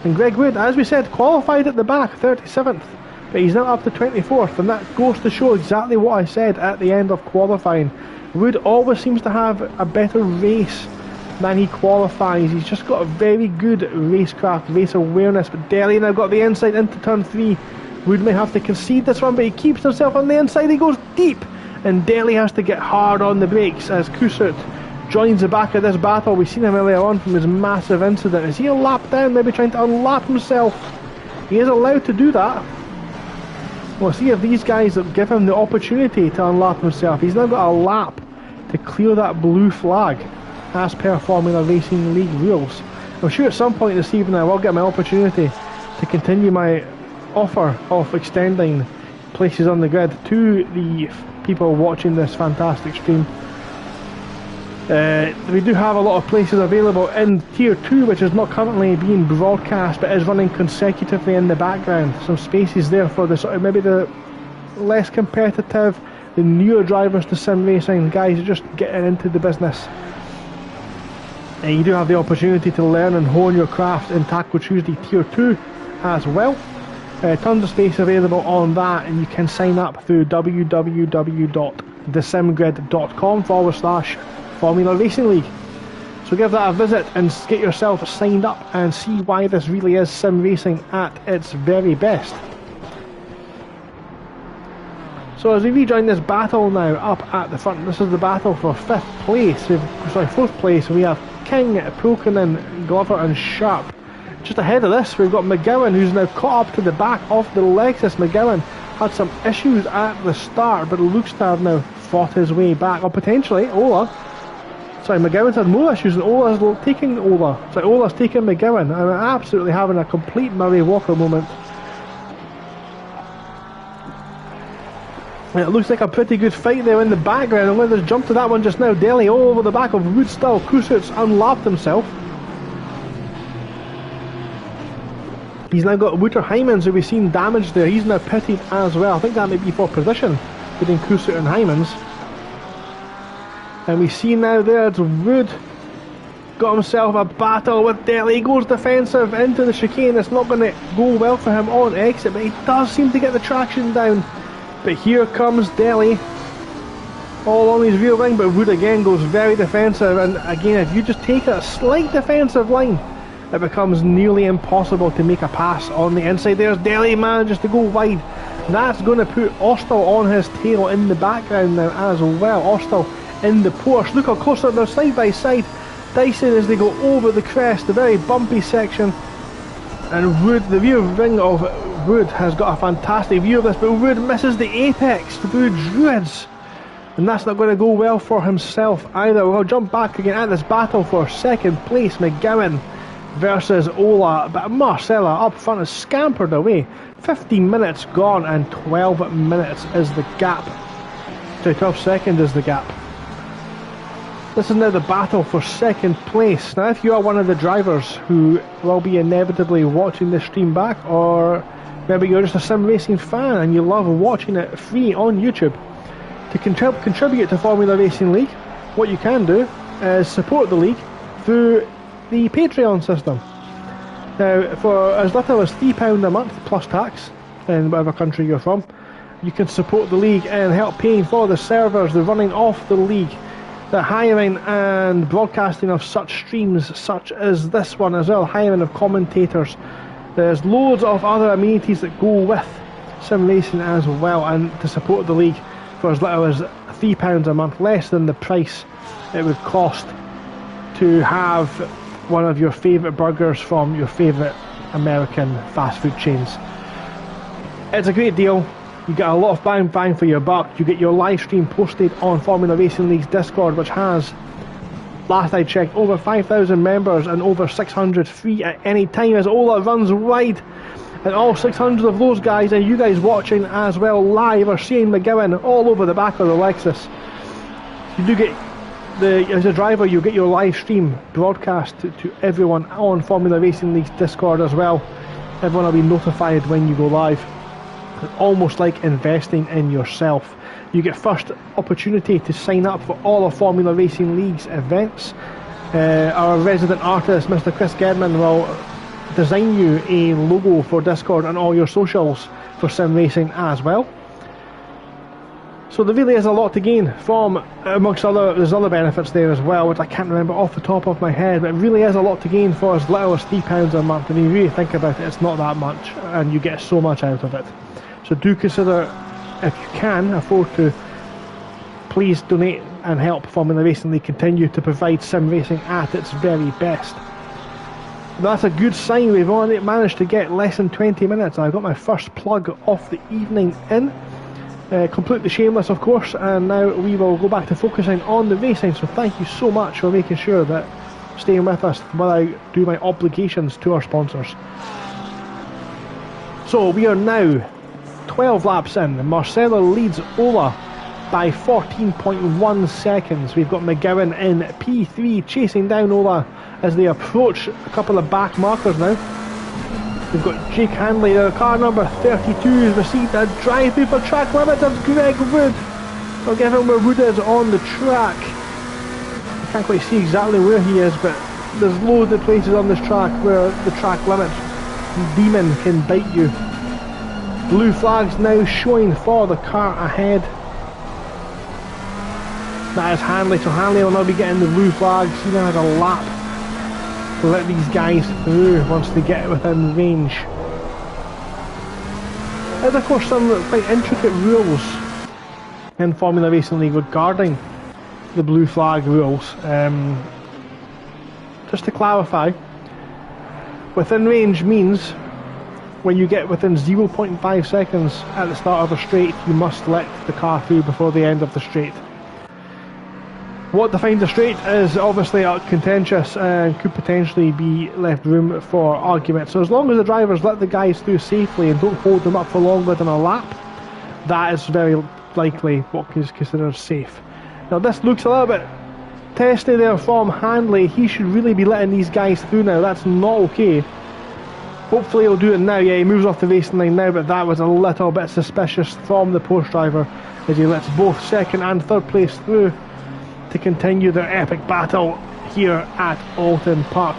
And Greg Wood, as we said, qualified at the back, 37th, but he's now up to 24th, and that goes to show exactly what I said at the end of qualifying. Wood always seems to have a better race than he qualifies. He's just got a very good racecraft, race awareness, but Daly now got the inside into turn 3. Wood may have to concede this one, but he keeps himself on the inside. He goes deep, and Daly has to get hard on the brakes as Kusut joins the back of this battle. We've seen him earlier on from his massive incident. Is he a lap down, maybe trying to unlap himself? He is allowed to do that. We'll see if these guys give him the opportunity to unlap himself. He's now got a lap to clear that blue flag as per Formula Racing League rules. I'm sure at some point this evening I will get my opportunity to continue my offer of extending places on the grid to the people watching this fantastic stream. We do have a lot of places available in Tier 2, which is not currently being broadcast but is running consecutively in the background. Some spaces there for the sort of maybe the less competitive, the newer drivers to sim racing, guys are just getting into the business. And you do have the opportunity to learn and hone your craft in Taco Tuesday Tier 2 as well. Tons of space available on that, and you can sign up through www.thesimgrid.com/Formula Racing League. So give that a visit and get yourself signed up and see why this really is sim racing at its very best. So as we rejoin this battle now up at the front, this is the battle for 4th place. We have King, Pulkinen, Glover and Sharp. Just ahead of this, we've got McGowan, who's now caught up to the back of the Lexus. McGowan had some issues at the start, but looks to have now fought his way back. Or potentially, McGowan's had more issues, and Ola's taking McGowan. I'm absolutely having a complete Murray Walker moment. It looks like a pretty good fight there in the background. I'm going to just jump to that one just now. Daly all over the back of Wood still. Kusut's unlapped himself. He's now got Wouter Heymans, who we've seen damaged there. He's now pitted as well. I think that may be for position between Kusut and Heymans. And we see now there's Wood got himself a battle with Daly. He goes defensive into the chicane. It's not going to go well for him on exit, but he does seem to get the traction down. But here comes Daly, all on his rear wing, but Wood again goes very defensive, and again, if you just take a slight defensive line, it becomes nearly impossible to make a pass on the inside. There's Daly, manages to go wide. That's going to put Austell on his tail in the background now as well. Austell in the Porsche. Look how close they're side by side. Dyson as they go over the crest, the very bumpy section. And Wood, the rear wing of Wood has got a fantastic view of this, but Wood misses the apex to do Druids. And that's not going to go well for himself either. We'll jump back again at this battle for 2nd place. McGowan versus Ola, but Marcella up front has scampered away. 15 minutes gone and 12 minutes is the gap. 12 seconds is the gap. This is now the battle for 2nd place. Now if you are one of the drivers who will be inevitably watching this stream back, or maybe you're just a sim racing fan and you love watching it free on YouTube, to contribute to Formula Racing League, what you can do is support the league through the Patreon system. Now, for as little as £3 a month plus tax in whatever country you're from, you can support the league and help paying for the servers, the running of the league, the hiring and broadcasting of such streams such as this one as well, hiring of commentators. There's loads of other amenities that go with sim racing as well, and to support the league for as little as £3 a month, less than the price it would cost to have one of your favourite burgers from your favourite American fast food chains. It's a great deal. You get a lot of bang for your buck. You get your live stream posted on Formula Racing League's Discord, which has, last I checked, over 5,000 members and over 600 free at any time as Ola runs wide. And all 600 of those guys, and you guys watching as well live, are seeing McGowan all over the back of the Lexus. You do get, as a driver, you get your live stream broadcast to everyone on Formula Racing League's Discord as well. Everyone will be notified when you go live. Almost like investing in yourself. You get first opportunity to sign up for all of Formula Racing League's events. Our resident artist, Mr. Chris Gedman, will design you a logo for Discord and all your socials for sim racing as well. So there really is a lot to gain from, amongst other, there's other benefits there as well, which I can't remember off the top of my head, but it really is a lot to gain for as little as £3 a month. And if you really think about it, it's not that much, and you get so much out of it. So do consider, if you can afford to, please donate and help Formula Racing League continue to provide sim racing at its very best. That's a good sign. We've only managed to get less than 20 minutes. I got my first plug of the evening in. Completely shameless, of course, and now we will go back to focusing on the racing. So thank you so much for making sure that staying with us while I do my obligations to our sponsors. So we are now 12 laps in. Marcelo leads Ola by 14.1 seconds. We've got McGowan in P3 chasing down Ola as they approach a couple of back markers now. We've got Jake Handley, car number 32 has received a drive-through for track limits of Greg Wood. I'll give him where Wood is on the track. I can't quite see exactly where he is, but there's loads of places on this track where the track limits demon can bite you. Blue flags now showing for the car ahead. That is Hanley, so Hanley will now be getting the blue flags. He now has a lap to let these guys through once they get within range. There's of course some quite intricate rules in Formula Racing League regarding the blue flag rules. Just to clarify, within range means when you get within 0.5 seconds at the start of a straight, you must let the car through before the end of the straight. What defines a straight is obviously contentious and could potentially be left room for argument. So as long as the drivers let the guys through safely and don't hold them up for longer than a lap, that is very likely what is considered safe. Now this looks a little bit testy there from Hanley. He should really be letting these guys through now. That's not okay. Hopefully he'll do it now. Yeah, he moves off the racing line now, but that was a little bit suspicious from the Porsche driver as he lets both second and third place through to continue their epic battle here at Oulton Park.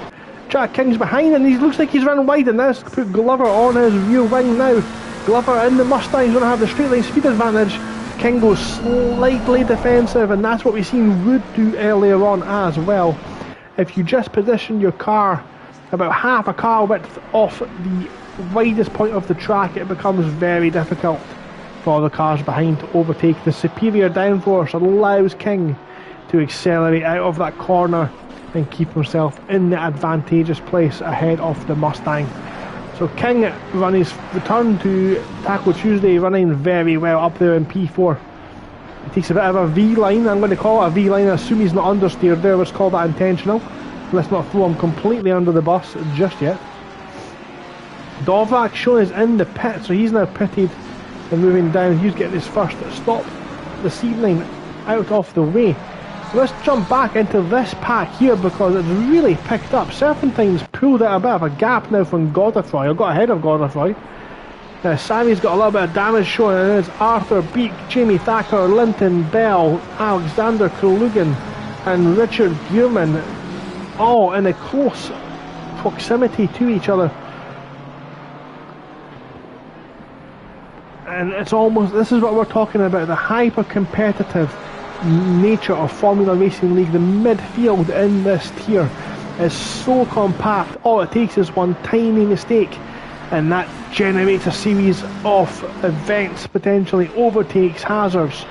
Jack King's behind and he looks like he's run wide, and that's put Glover on his rear wing now. Glover in the Mustang's going to have the straight line speed advantage. King goes slightly defensive, and that's what we've seen Wood do earlier on as well. If you just position your car about half a car width off the widest point of the track, it becomes very difficult for the cars behind to overtake. The superior downforce allows King to accelerate out of that corner and keep himself in the advantageous place ahead of the Mustang. So King run his return to Taco Tuesday running very well up there in P4. He takes a bit of a V-line, I'm going to call it a V-line, I assume he's not understeered there, let's call that intentional. Let's not throw him completely under the bus just yet. Dovak shown is in the pit, so he's now pitted and moving down. He's getting his first stop this evening out of the way. Let's jump back into this pack here because it's really picked up. Serpentine's pulled out a bit of a gap now from Godefroy, or got ahead of Godefroy. Sammy's got a little bit of damage showing, and it's Arthur Beek, Jamie Thacker, Linton Bell, Alexander Krolugan and Richard Gearman all in a close proximity to each other. And it's almost, this is what we're talking about, the hyper competitive nature of Formula Racing League. The midfield in this tier is so compact. All it takes is one tiny mistake and that generates a series of events, potentially overtakes, hazards,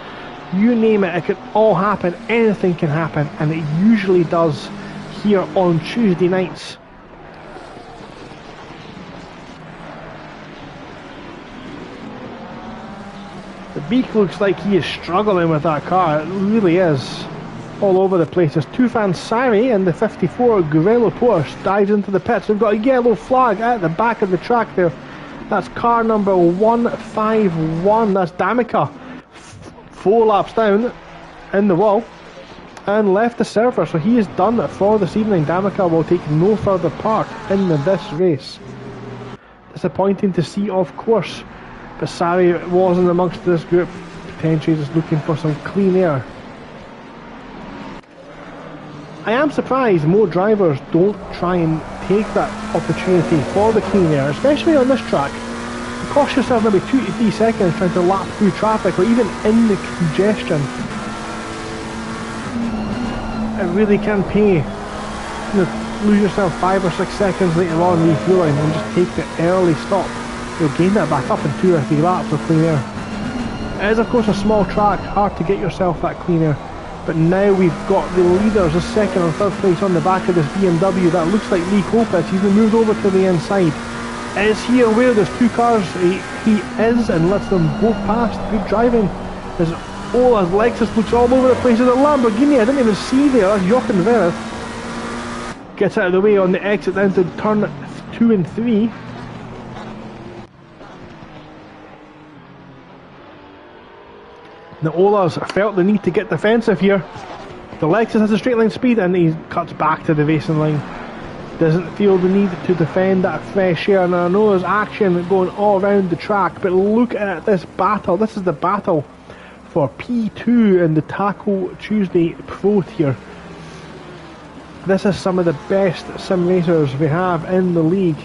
you name it, it can all happen. Anything can happen, and it usually does here on Tuesday nights. The Beak looks like he is struggling with that car. It really is all over the place. There's Tufan Sari in the 54 Gorilla Porsche dives into the pits. We've got a yellow flag at the back of the track there. That's car number 151. That's D'Amica. 4 laps down in the wall and left the server, so he is done for this evening. D'Amica will take no further part in this race. Disappointing to see, of course, but Sari wasn't amongst this group, potentially just looking for some clean air. I am surprised more drivers don't try and take that opportunity for the clean air, especially on this track. You cost yourself maybe 2 to 3 seconds trying to lap through traffic or even in the congestion. It really can pay. You know, lose yourself 5 or 6 seconds later on refueling and just take the early stop. You'll gain that back up in 2 or 3 laps with clean air. It is of course a small track, hard to get yourself that clean air. But now we've got the leaders, the second and third place on the back of this BMW. That looks like Lee Kopitz. He's been moved over to the inside. Is he aware there's 2 cars? He is, and lets them both past. Good driving. There's Ola's Lexus looks all over the place. There's a Lamborghini I didn't even see there. That's Jochen Vereth. Gets out of the way on the exit down to turn 2 and 3. The Ola's felt the need to get defensive here. The Lexus has a straight line speed and he cuts back to the racing line. Doesn't feel the need to defend that fresh air. Now I know there's action going all around the track, but look at this battle. This is the battle for P2 in the Taco Tuesday Pro tier. This is some of the best sim racers we have in the league.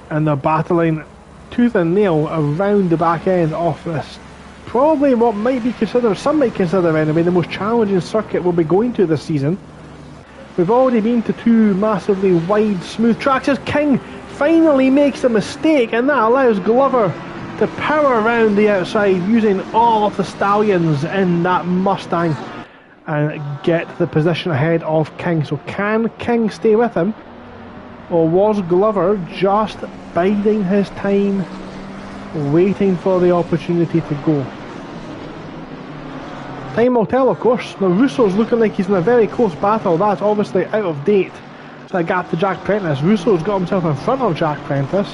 and they're battling tooth and nail around the back end of this. Probably what might be considered, some might consider anyway, the most challenging circuit we'll be going to this season. We've already been to two massively wide, smooth tracks as King finally makes a mistake, and that allows Glover to power around the outside using all of the stallions in that Mustang and get the position ahead of King. So can King stay with him, or was Glover just biding his time, waiting for the opportunity to go? Time will tell, of course. Now Russo's looking like he's in a very close battle. That's obviously out of date. So that gap to Jack Prentice. Russo's got himself in front of Jack Prentice,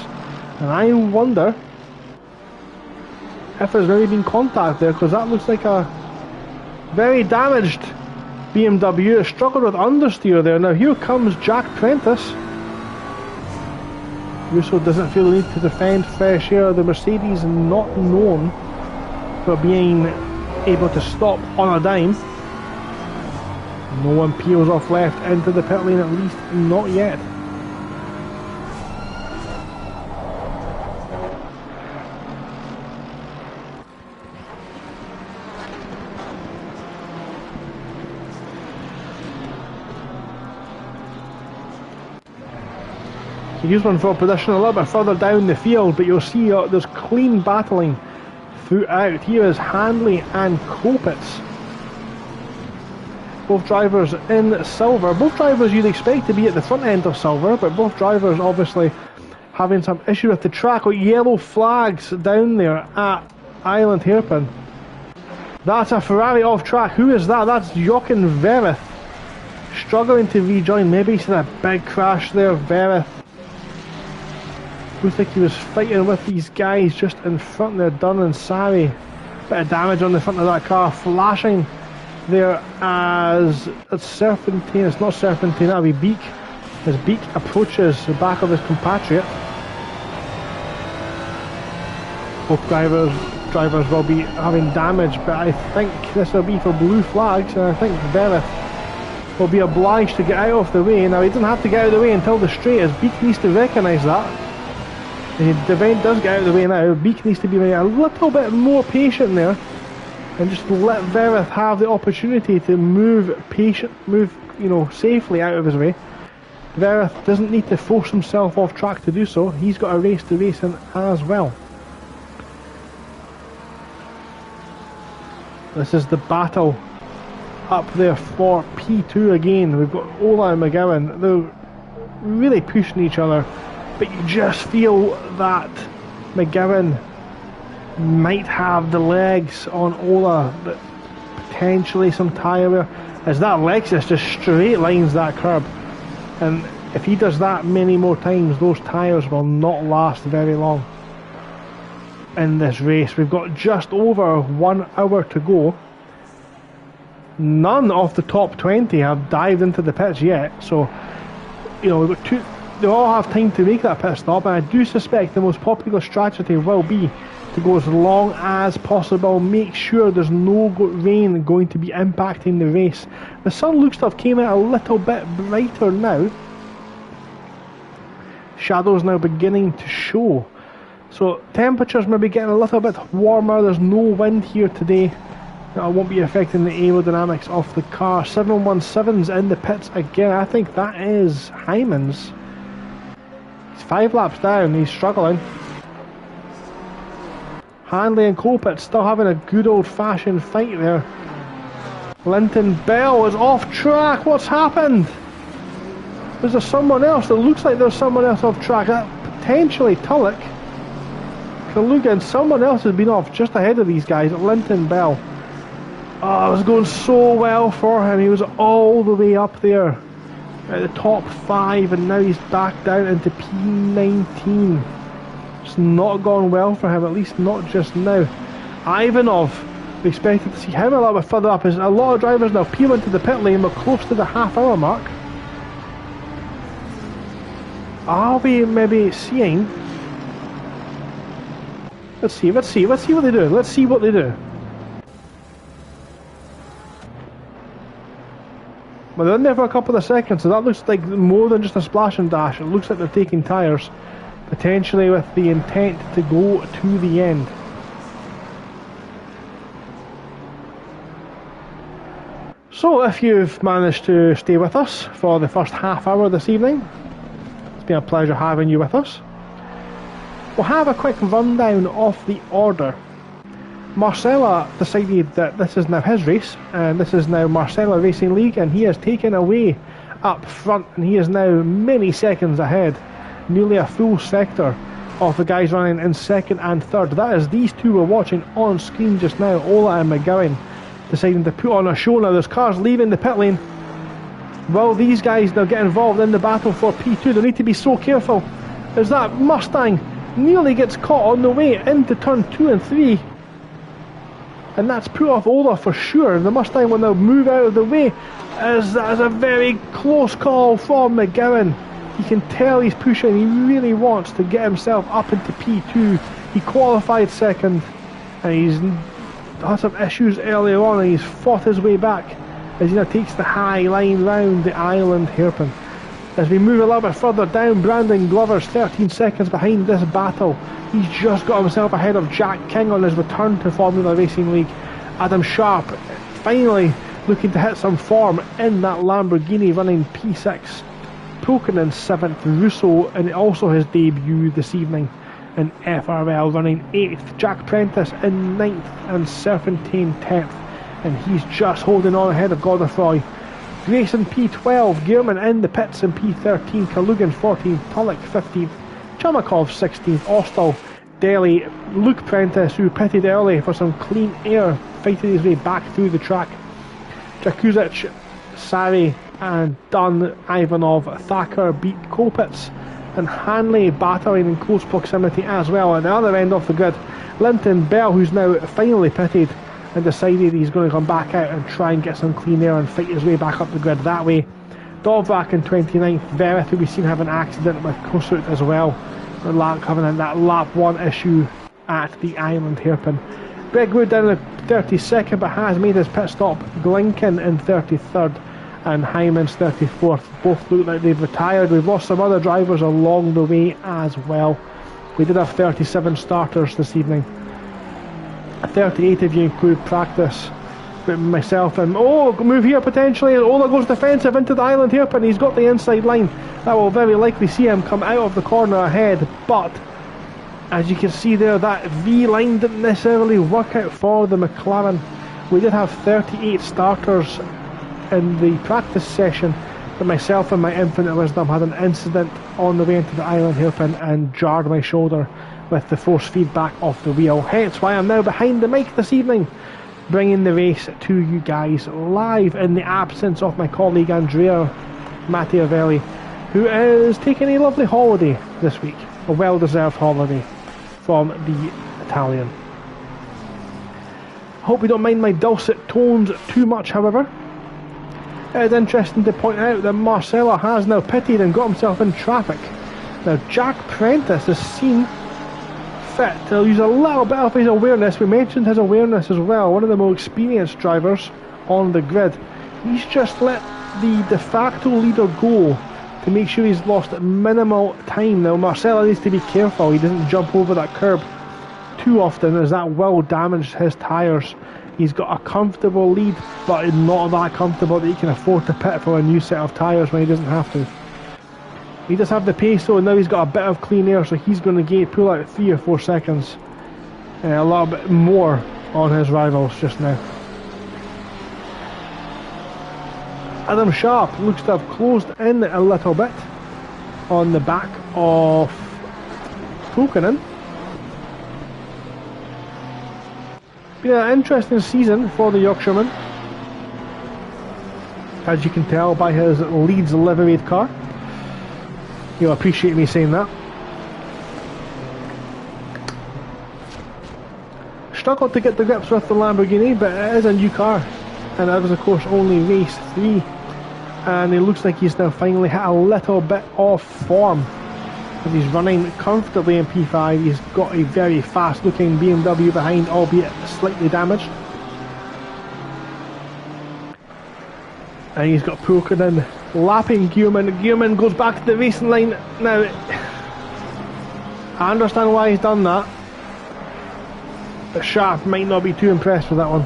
and I wonder if there's really been contact there, because that looks like a very damaged BMW. It struggled with understeer there. Now here comes Jack Prentice. Russo doesn't feel the need to defend fresh air. The Mercedes not known for being able to stop on a dime. No one peels off left into the pit lane, at least not yet. Here's one for position a little bit further down the field, but you'll see there's clean battling throughout. Here is Handley and Kopitz. Both drivers in silver. Both drivers you'd expect to be at the front end of silver, but both drivers obviously having some issue with the track. With yellow flags down there at Island Hairpin. That's a Ferrari off track. Who is that? That's Jochen Vereth. Struggling to rejoin. Maybe he's in a big crash there, Vereth. Looks like he was fighting with these guys just in front there, Dunn and Sari. Bit of damage on the front of that car, flashing there as it's Serpentine. It's not Serpentine, that'll be Beak. As Beak approaches the back of his compatriot. Both drivers will be having damage, but I think this will be for blue flags, and I think Vereth will be obliged to get out of the way. Now he doesn't have to get out of the way until the straight, as Beak needs to recognise that. The event does get out of the way now. Beak needs to be a little bit more patient there and just let Vereth have the opportunity to move safely out of his way. Vereth doesn't need to force himself off track to do so. He's got a race to race in as well. This is the battle up there for P2 again. We've got Ola and McGowan. They're really pushing each other. But you just feel that McGowan might have the legs on Ola, but potentially some tyre wear, as that Lexus just straight lines that curb. And if he does that many more times, those tyres will not last very long in this race. We've got just over 1 hour to go. None of the top 20 have dived into the pits yet, so we've got two. They all have time to make that pit stop, and I do suspect the most popular strategy will be to go as long as possible, make sure there's no rain going to be impacting the race. The sun looks to have came out a little bit brighter now. Shadows now beginning to show. So temperatures may be getting a little bit warmer. There's no wind here today. That won't be affecting the aerodynamics of the car. 717's in the pits again. I think that is Hyman's. He's 5 laps down, he's struggling. Handley and Kopitz still having a good old fashioned fight there. Linton Bell is off track. What's happened? Is there someone else? It looks like there's someone else off track. Potentially Tulloch. Kaluga, and someone else has been off just ahead of these guys. Linton Bell. Oh, it was going so well for him. He was all the way up there at the top 5, and now he's back down into P19. It's not gone well for him, at least not just now. Ivanov, we expected to see him a little bit further up, as a lot of drivers now peel into the pit lane. We're close to the half-hour mark. Are we maybe seeing? Let's see what they do. Let's see what they do. Well, they're in there for a couple of seconds, so that looks like more than just a splash and dash. It looks like they're taking tyres. potentially with the intent to go to the end. So if you've managed to stay with us for the first half hour this evening, it's been a pleasure having you with us. We'll have a quick rundown of the order. Marcella decided that this is now his race, and this is now Marcella Racing League, and he has taken away up front, and he is now many seconds ahead, nearly a full sector of the guys running in second and third. That is these two we're watching on screen just now, Ola and McGowan, deciding to put on a show. Now there's cars leaving the pit lane. Will these guys now get involved in the battle for P2? They need to be so careful, as that Mustang nearly gets caught on the way into turn 2 and 3. And that's put off Ola for sure. The Mustang will now move out of the way, as that is a very close call from McGowan. You can tell he's pushing. He really wants to get himself up into P2. He qualified second, and he's had some issues earlier on, and he's fought his way back as he now takes the high line round the island hairpin. As we move a little bit further down, Brandon Glover's 13 seconds behind this battle. He's just got himself ahead of Jack King on his return to Formula Racing League. Adam Sharp finally looking to hit some form in that Lamborghini, running P6. Pulkin in 7th, Russo and also his debut this evening in FRL, running 8th. Jack Prentice in 9th and Serpentine 10th, and he's just holding on ahead of Godefroy. Grayson P12, Gearman in the pits in P13, Kalugan 14th, Tulloch 15th, Chamakov 16th, Ostal, Daly, Luke Prentice, who pitted early for some clean air, fighting his way back through the track. Jakuzic, Sari and Dunn, Ivanov, Thacker beat Kopitz, and Hanley battling in close proximity as well. At the other end of the grid, Linton Bell, who's now finally pitted and decided he's going to come back out and try and get some clean air and fight his way back up the grid that way. Dovrak in 29th, Verith, who we've seen have an accident with Kossuth as well, having that lap 1 issue at the island hairpin. Greg Wood down in 32nd, but has made his pit stop. Glinken in 33rd and Hyman's 34th. Both look like they've retired. We've lost some other drivers along the way as well. We did have 37 starters this evening. 38 if you include practice. But myself and move here potentially. Ola goes defensive into the island hairpin. He's got the inside line. That will very likely see him come out of the corner ahead. But as you can see there, that V line didn't necessarily work out for the McLaren. We did have 38 starters in the practice session, but myself and my infinite wisdom had an incident on the way into the island hairpin and jarred my shoulder with the force feedback of the wheel. Hence why I'm now behind the mic this evening, bringing the race to you guys live in the absence of my colleague Andrea Mattiavelli, who is taking a lovely holiday this week, a well-deserved holiday from the Italian. I hope you don't mind my dulcet tones too much, however. It is interesting to point out that Marcella has now pitted and got himself in traffic. Now Jack Prentice is seen fit to use a little bit of his awareness. We mentioned his awareness as well, one of the more experienced drivers on the grid. He's just let the de facto leader go to make sure he's lost minimal time. Now Marcella needs to be careful he doesn't jump over that curb too often, as that will damage his tyres. He's got a comfortable lead, but not that comfortable that he can afford to pit for a new set of tyres when he doesn't have to. He does have the pace though, and now he's got a bit of clean air, so he's going to pull out 3 or 4 seconds. A little bit more on his rivals just now. Adam Sharp looks to have closed in a little bit on the back of Pulkkinen. Been an interesting season for the Yorkshireman, as you can tell by his Leeds liveried car. You'll appreciate me saying that. Struggled to get the grips with the Lamborghini, but it is a new car, and that was of course only race 3, and it looks like he's now finally hit a little bit of form. He's running comfortably in P5. He's got a very fast looking BMW behind, albeit slightly damaged. And he's got Pulkkinen lapping Gearman. Gearman goes back to the racing line. Now, I understand why he's done that, but Sharp might not be too impressed with that one.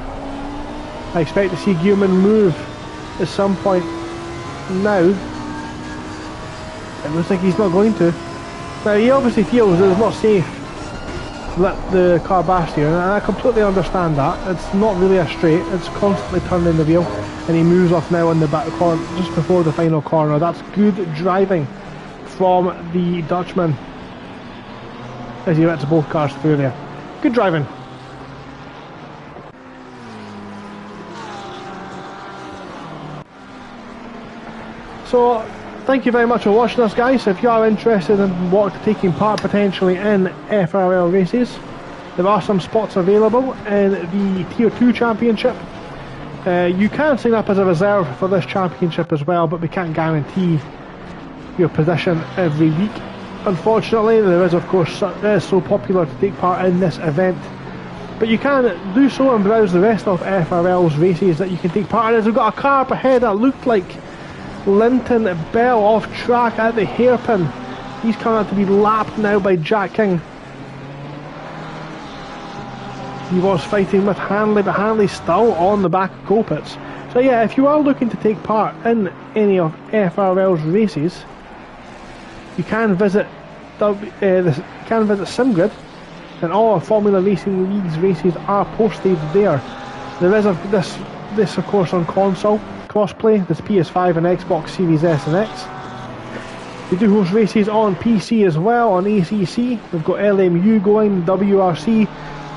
I expect to see Guillermin move at some point now. It looks like he's not going to. Now he obviously feels that it's not safe to let the car past here, and I completely understand that. It's not really a straight, it's constantly turning the wheel, and he moves off now on the back corner, just before the final corner. That's good driving from the Dutchman as he lets both cars through there. Good driving. So, thank you very much for watching us, guys. If you are interested in taking part potentially in FRL races, there are some spots available in the Tier 2 Championship. You can sign up as a reserve for this championship as well, but we can't guarantee your position every week. Unfortunately, there is, of course, it is so popular to take part in this event. But you can do so and browse the rest of FRL's races that you can take part in. As we've got a car up ahead that looked like Linton Bell off track at the hairpin. He's coming out to be lapped now by Jack King. He was fighting with Hanley, but Hanley's still on the back of Colpitts. So yeah, if you are looking to take part in any of FRL's races, you can visit SimGrid, and all of Formula Racing League's races are posted there. There is this of course on console crossplay, this PS5 and Xbox Series S and X. We do host races on PC as well, on ACC. We've got LMU going, WRC,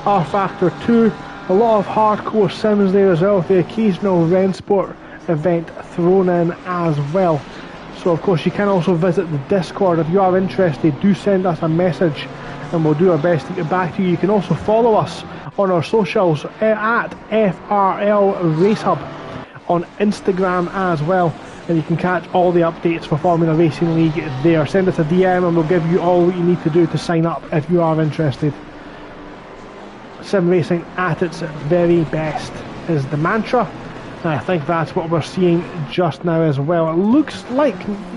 R Factor 2, a lot of hardcore sims there as well, with the occasional Rensport event thrown in as well. So of course you can also visit the Discord. If you are interested, do send us a message and we'll do our best to get back to you. You can also follow us on our socials at FRL Race Hub on Instagram as well, and you can catch all the updates for Formula Racing League there. Send us a DM and we'll give you all what you need to do to sign up if you are interested. Sim racing at its very best is the mantra, and I think that's what we're seeing just now as well. It looks like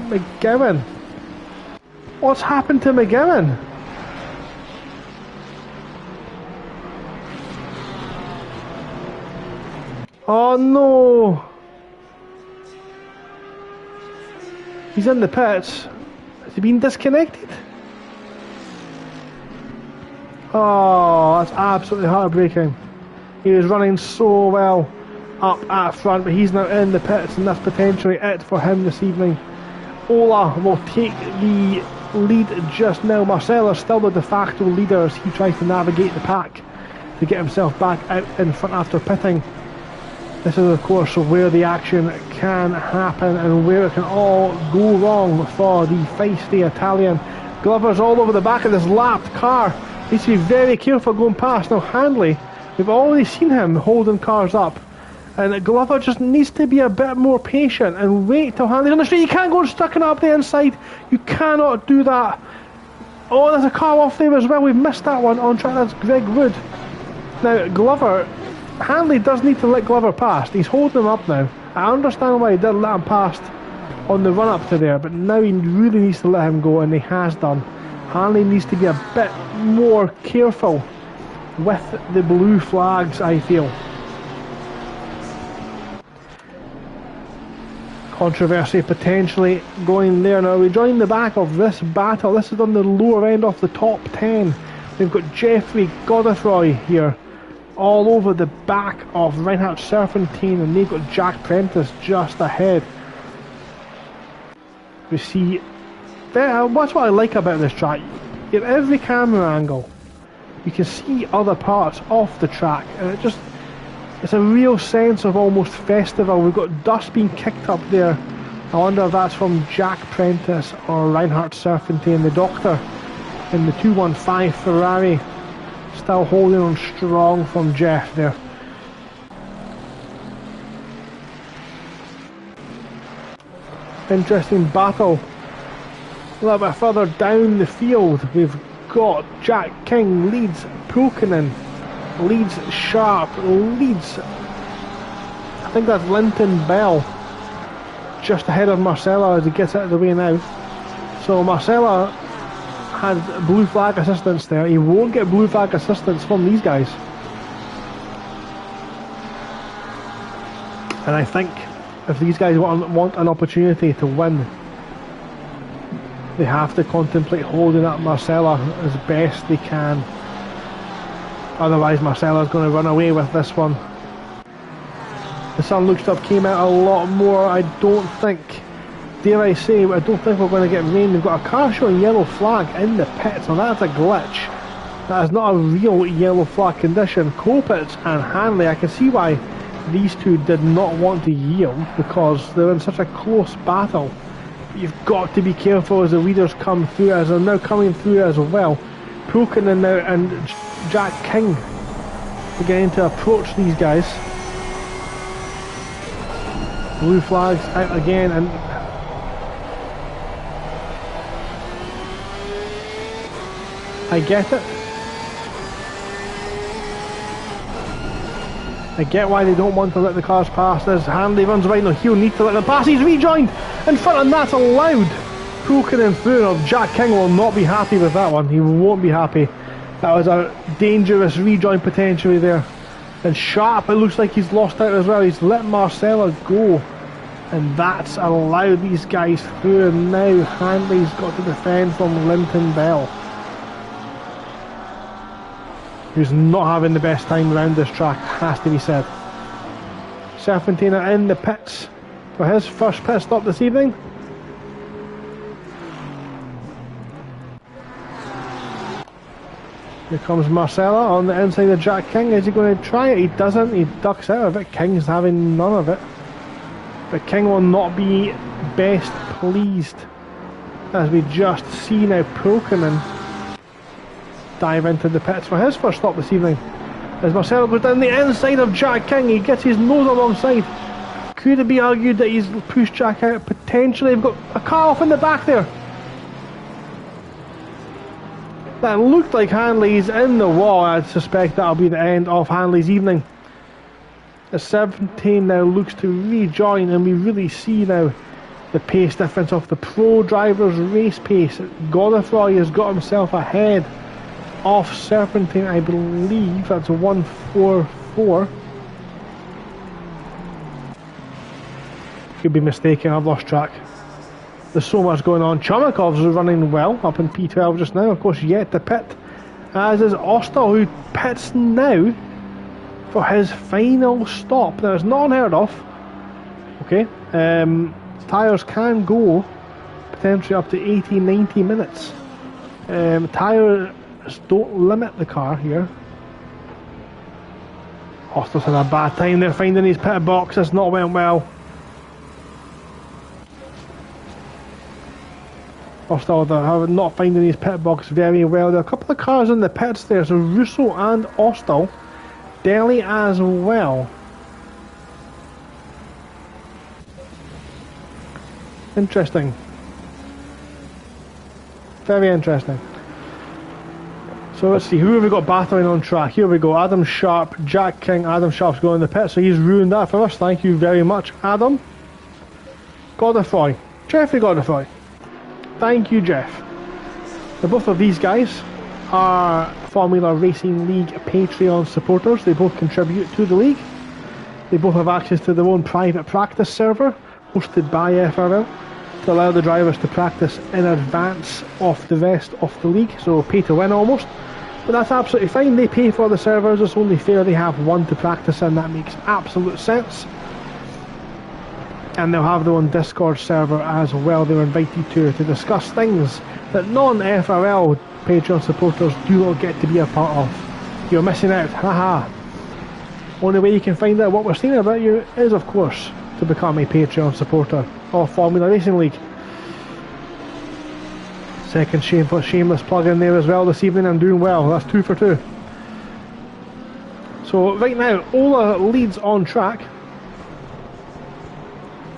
McGowan. What's happened to McGowan? Oh no! He's in the pits. Has he been disconnected? Oh, that's absolutely heartbreaking. He was running so well up at front, but he's now in the pits, and that's potentially it for him this evening. Ola will take the lead just now. Marcella's still the de facto leader as he tries to navigate the pack to get himself back out in front after pitting. This is of course where the action can happen and where it can all go wrong for the feisty Italian. Glover's all over the back of this lapped car. Needs to be very careful going past. Now Handley, we've already seen him holding cars up, and Glover just needs to be a bit more patient and wait till Handley's on the street. You can't go stuck it up the inside. You cannot do that. Oh, there's a car off there as well. We've missed that one on track. That's Greg Wood. Now Glover, Handley does need to let Glover past. He's holding him up now. I understand why he didn't let him past on the run up to there, but now he really needs to let him go, and he has done. Handley needs to be a bit more careful with the blue flags, I feel. Controversy potentially going there. Now we join the back of this battle. This is on the lower end of the top 10. We've got Jeffrey Godefroy here all over the back of Reinhard Serpentine, and they've got Jack Prentice just ahead. We see, that's what I like about this track. At every camera angle you can see other parts of the track, and it's a real sense of almost festival. We've got dust being kicked up there. I wonder if that's from Jack Prentice or Reinhard Serpentine. The doctor in the 215 Ferrari still holding on strong from Jeff there. Interesting battle. A little bit further down the field, we've got Jack King leads Pulkkinen, leads Sharp, leads, I think that's Linton Bell, just ahead of Marcella as he gets out of the way now. So Marcella had blue flag assistance there. He won't get blue flag assistance from these guys. And I think if these guys want an opportunity to win, they have to contemplate holding up Marcella as best they can. Otherwise Marcella's going to run away with this one. The sun looks to have came out a lot more. I don't think, dare I say, I don't think we're going to get rain. We've got a car showing yellow flag in the pits. Now that's a glitch. That is not a real yellow flag condition. Colpitts and Hanley, I can see why these two did not want to yield, because they're in such a close battle. You've got to be careful as the leaders come through, as they're now coming through as well. Pulkkinen now and Jack King beginning to approach these guys. Blue flags out again, and I get it. I get why they don't want to let the cars pass. As Hanley runs right, no, he'll need to let them pass. He's rejoined in front, and that's allowed. Pulkkinen through. Now, Jack King will not be happy with that one. He won't be happy. That was a dangerous rejoin potentially there. And Sharp, it looks like he's lost out as well. He's let Marcella go, and that's allowed these guys through. And now Hanley's got to defend from Linton Bell, who's not having the best time around this track, has to be said. Serpentina in the pits for his first pit stop this evening. Here comes Marcella on the inside of Jack King. Is he going to try it? He doesn't. He ducks out of it. King's having none of it. But King will not be best pleased, as we just see now Pulkkinen dive into the pits for his first stop this evening. As Marcelo goes down the inside of Jack King, he gets his nose alongside. Could it be argued that he's pushed Jack out? Potentially. We've got a car off in the back there. That looked like Hanley's in the wall. I suspect that'll be the end of Hanley's evening. The 17 now looks to rejoin, and we really see now the pace difference of the pro driver's race pace. Godefroy has got himself ahead off Serpentine, I believe. That's 144. Could be mistaken, I've lost track. There's so much going on. Chomakov's running well up in P12 just now, of course, yet to pit, as is Ostal, who pits now for his final stop. Now, it's not unheard of. Okay, tyres can go potentially up to 80-90 minutes. Tyres don't limit the car here. Ostal's had a bad time there finding his pit box. It's not went well. Ostal not finding his pit box very well. There are a couple of cars in the pits there, so Russo and Ostal. Delhi as well. Interesting. Very interesting. So let's see, who have we got battling on track? Here we go, Adam Sharp, Jack King. Adam Sharp's going in the pit, so he's ruined that for us. Thank you very much, Adam. Godefroy, Jeffrey Godefroy. Thank you, Jeff. Now, both of these guys are Formula Racing League Patreon supporters. They both contribute to the league. They both have access to their own private practice server hosted by FRL to allow the drivers to practice in advance of the rest of the league, so pay to win almost. But that's absolutely fine. They pay for the servers. It's only fair they have one to practice in. That makes absolute sense. And they'll have their own Discord server as well. They're invited to discuss things that non-FRL Patreon supporters do not get to be a part of. You're missing out, haha. Only way you can find out what we're saying about you is, of course, to become a Patreon supporter of Formula Racing League. Second shameless plug in there as well this evening. I'm doing well. That's 2 for 2. So right now, Ola leads on track.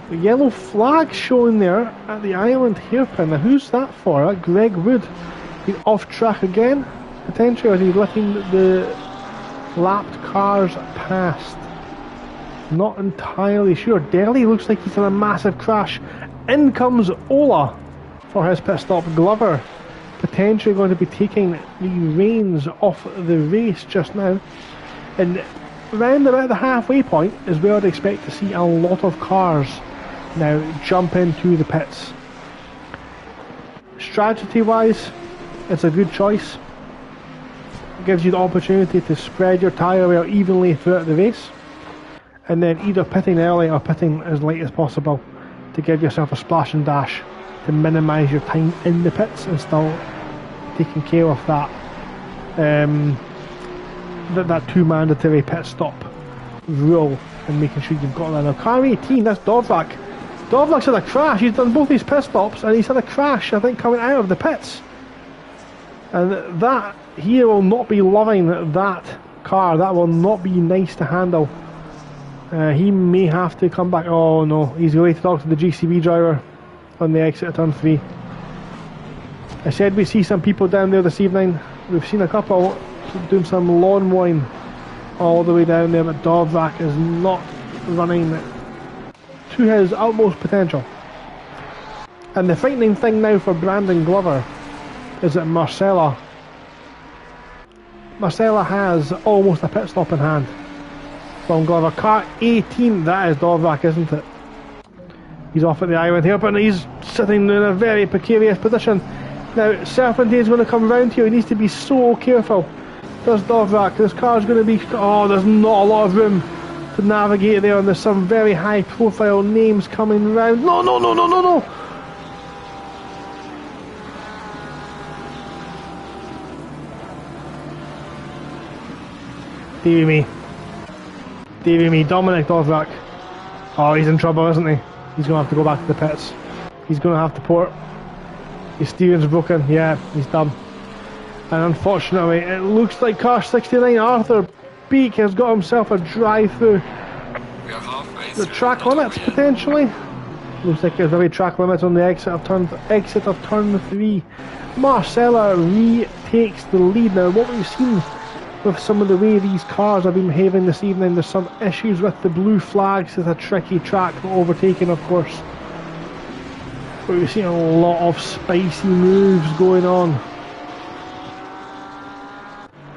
The yellow flag showing there at the island hairpin. Now who's that for? Greg Wood. He's off track again, potentially, or is he letting the lapped cars past? Not entirely sure. Delhi looks like he's in a massive crash. In comes Ola for his pit stop. Glover potentially going to be taking the reins off the race just now. And round about the halfway point is where I'd expect to see a lot of cars now jump into the pits. Strategy wise, it's a good choice. It gives you the opportunity to spread your tyre wear evenly throughout the race, and then either pitting early or pitting as late as possible to give yourself a splash and dash to minimise your time in the pits and still taking care of that that 2 mandatory pit stop rule and making sure you've got that. Now car 18, that's Dovrak. Dovrak's had a crash. He's done both these pit stops and he's had a crash, I think, coming out of the pits. And that, he will not be loving that car. That will not be nice to handle. He may have to come back. Oh no, he's going to talk to the GCB driver on the exit of turn 3. I said we see some people down there this evening. We've seen a couple doing some lawn mowing all the way down there, but Dovrak is not running to his utmost potential. And the frightening thing now for Brandon Glover is that Marcella has almost a pit stop in hand from Glover. Car 18, that is Dovrak, isn't it? He's off at the island here, but he's sitting in a very precarious position. Now, Serpentine's going to come round here. He needs to be so careful. There's Dovrak. This car's going to be... Oh, there's not a lot of room to navigate there, and there's some very high-profile names coming round. No, no, no, no, no, no! Davey me, Dominic Dovrak. Oh, he's in trouble, isn't he? He's going to have to go back to the pits. He's going to have to port. His steering's broken. Yeah, he's done. And unfortunately, it looks like car 69, Arthur Beak, has got himself a drive-through the track limits, potentially. Looks like there's very track limits on the exit of turn 3. Marcella retakes the lead. Now, what we've seen with some of the way these cars have been behaving this evening, there's some issues with the blue flags. It's a tricky track for overtaking, of course. But we've seen a lot of spicy moves going on.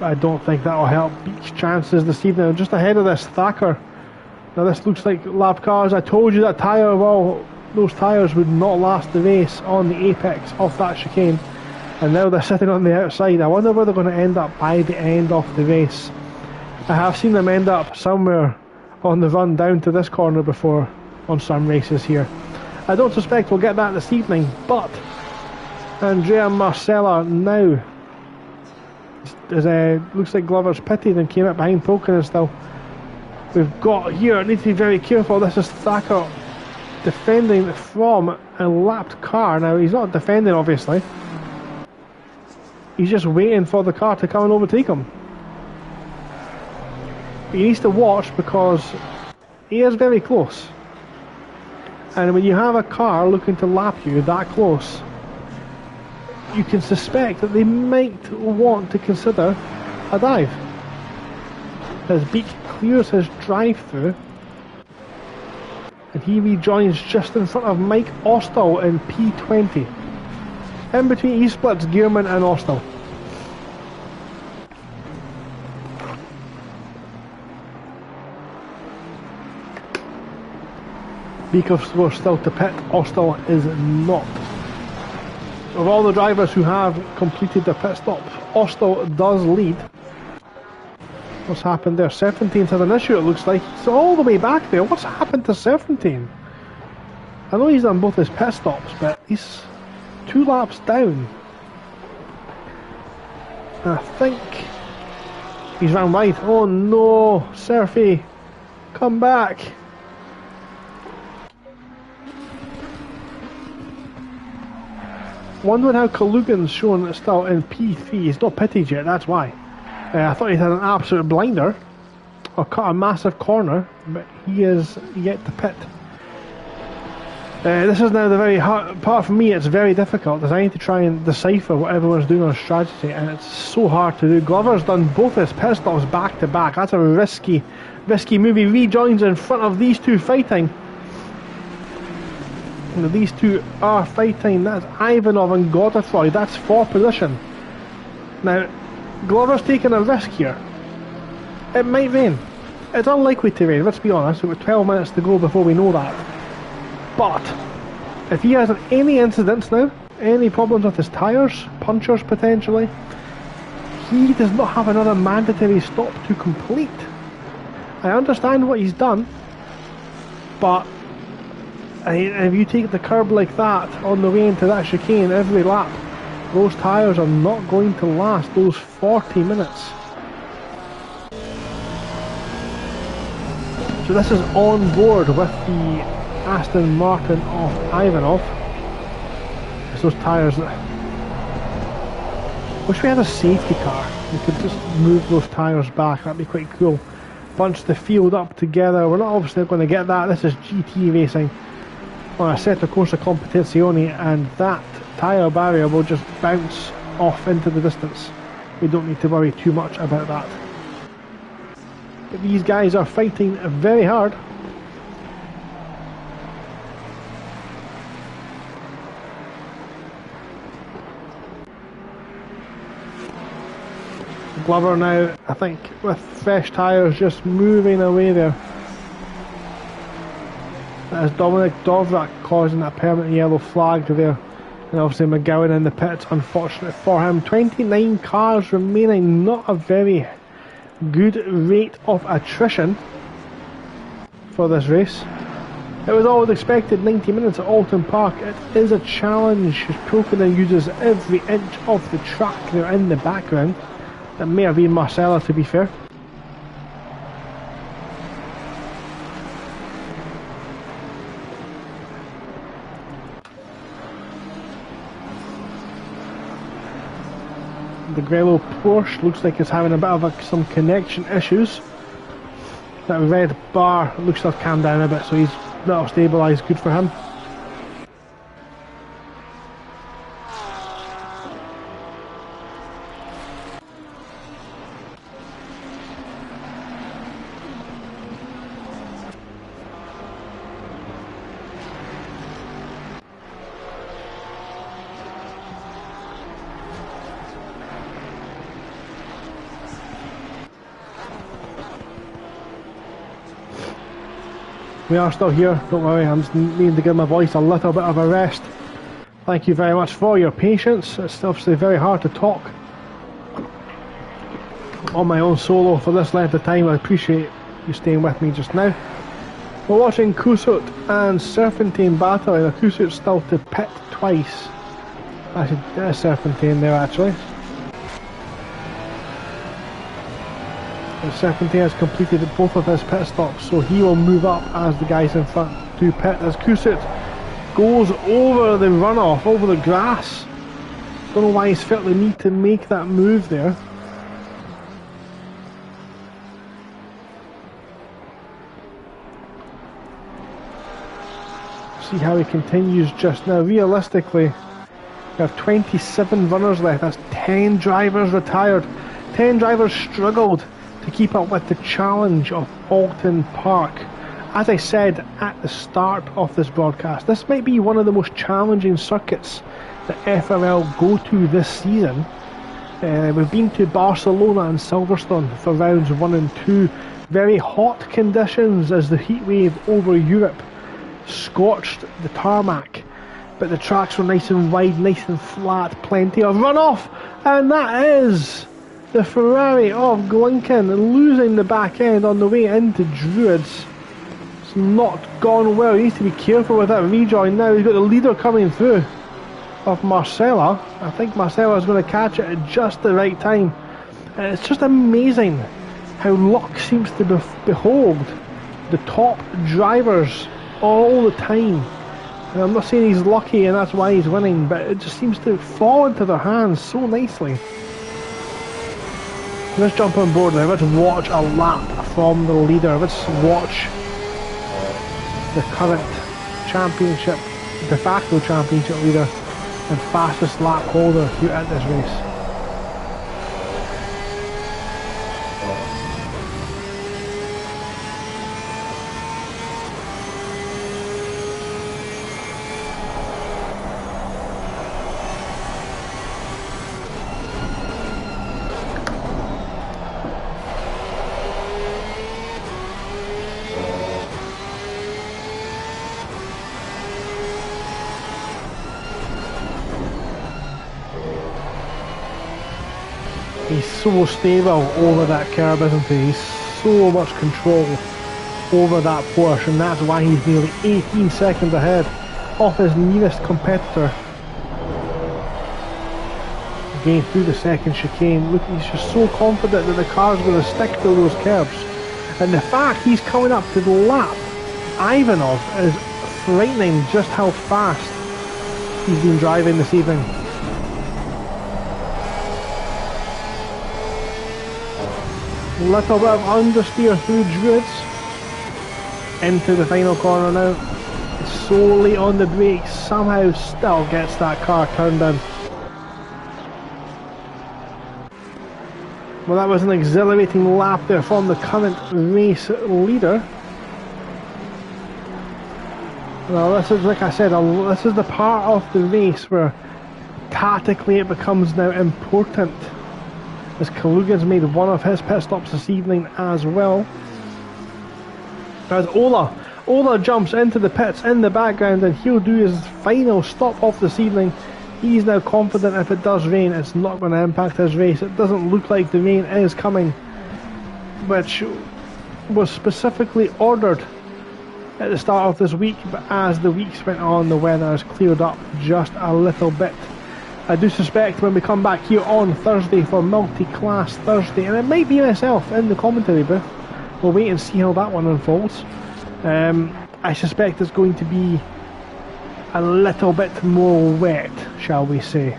But I don't think that will help Beach's chances this evening. Just ahead of this, Thacker. Now this looks like lap cars. I told you that those tyres would not last the race on the apex of that chicane. And now they're sitting on the outside. I wonder where they're going to end up by the end of the race. I have seen them end up somewhere on the run down to this corner before on some races here. I don't suspect we'll get that this evening, but Andrea Marcella now looks like Glover's pitted and came up behind Polkinen still. We've got here, need to be very careful. This is Thacker defending from a lapped car. Now he's not defending, obviously. He's just waiting for the car to come and overtake him. But he needs to watch because he is very close. And when you have a car looking to lap you that close, you can suspect that they might want to consider a dive. As Beak clears his drive-through, and he rejoins just in front of Mike Austell in P20. In between E-Splits, Gearman and Austell. Beak was still to pit, Austell is not. Of all the drivers who have completed their pit stop, Austell does lead. What's happened there? Serpentine's had an issue, it looks like. He's all the way back there. What's happened to Serpentine? I know he's done both his pit stops, but he's 2 laps down. I think he's round wide. Oh no, Surfy, come back. Wondering how Kalugin's shown still in P3. He's not pitted yet, that's why. I thought he had an absolute blinder or cut a massive corner, but he is yet to pit. This is now the very hard part for me. It's very difficult as I need to try and decipher what everyone's doing on strategy, and it's so hard to do. Glover's done both his pit stops back to back. That's a risky move. He rejoins in front of these two fighting. Now, these two are fighting. That's Ivanov and Godefroy. That's for position. Now, Glover's taking a risk here. It might rain. It's unlikely to rain, let's be honest. We've got 12 minutes to go before we know that. But if he has any incidents now, any problems with his tyres, punctures potentially, he does not have another mandatory stop to complete. I understand what he's done, but if you take the curb like that on the way into that chicane every lap, those tyres are not going to last those 40 minutes. So this is on board with the Aston Martin of Ivanov. It's those tyres that... Wish we had a safety car. We could just move those tyres back, that'd be quite cool. Bunch the field up together. We're not obviously going to get that. This is GT racing on a Assetto Corsa Competizione, and that tyre barrier will just bounce off into the distance. We don't need to worry too much about that. But these guys are fighting very hard. Glover now, I think, with fresh tyres, just moving away there. That is Dominic Dovrak causing that permanent yellow flag there. And obviously McGowan in the pits, unfortunate for him. 29 cars remaining, not a very good rate of attrition for this race. It was always expected 90 minutes at Oulton Park. It is a challenge. Pilkinen uses every inch of the track there in the background. That may have been Marcella, to be fair. The Grello Porsche looks like it's having a bit of some connection issues. That red bar looks to have calmed down a bit, so he's not stabilised. Good for him. We are still here, don't worry, I'm just needing to give my voice a little bit of a rest. Thank you very much for your patience. It's obviously very hard to talk on my own solo for this length of time. I appreciate you staying with me just now. We're watching Kusut and Serpentine battling. Now Kusut's still to pit twice. Actually, there's Serpentine there actually. Serpentine has completed both of his pit stops, so he will move up as the guys in front to pit as Kusut goes over the runoff, over the grass. Don't know why he's felt the need to make that move there. See how he continues just now. Realistically, we have 27 runners left. That's 10 drivers retired. 10 drivers struggled to keep up with the challenge of Oulton Park. As I said at the start of this broadcast, this might be one of the most challenging circuits that FRL go to this season. We've been to Barcelona and Silverstone for rounds 1 and 2. Very hot conditions as the heat wave over Europe scorched the tarmac, but the tracks were nice and wide, nice and flat, plenty of runoff, and that is the Ferrari of Glinken losing the back end on the way into Druids. It's not gone well. He needs to be careful with that rejoin now. He's got the leader coming through of Marcella. I think Marcella is going to catch it at just the right time. It's just amazing how luck seems to behold the top drivers all the time. And I'm not saying he's lucky and that's why he's winning, but it just seems to fall into their hands so nicely. Let's jump on board now. Let's watch a lap from the leader. Let's watch the current championship, de facto championship leader and fastest lap holder here at this race. so stable over that curb, isn't he? He's so much control over that Porsche, and that's why he's nearly 18 seconds ahead of his nearest competitor. Again, through the second chicane, look, he's just so confident that the car's going to stick to those curbs. And the fact he's coming up to the lap Ivanov is frightening, just how fast he's been driving this evening. Little bit of understeer through Druids into the final corner now. Solely on the brakes, somehow still gets that car turned in. Well, that was an exhilarating lap there from the current race leader. Well, this is, like I said, this is the part of the race where tactically it becomes now important, as Kalugin's made one of his pit stops this evening as well. As Ola jumps into the pits in the background, and he'll do his final stop off this evening. He's now confident if it does rain, it's not going to impact his race. It doesn't look like the rain is coming, which was specifically ordered at the start of this week, but as the weeks went on, the weather has cleared up just a little bit. I do suspect when we come back here on Thursday for Multi-Class Thursday, and it might be myself in the commentary booth, we'll wait and see how that one unfolds. I suspect it's going to be a little bit more wet, shall we say.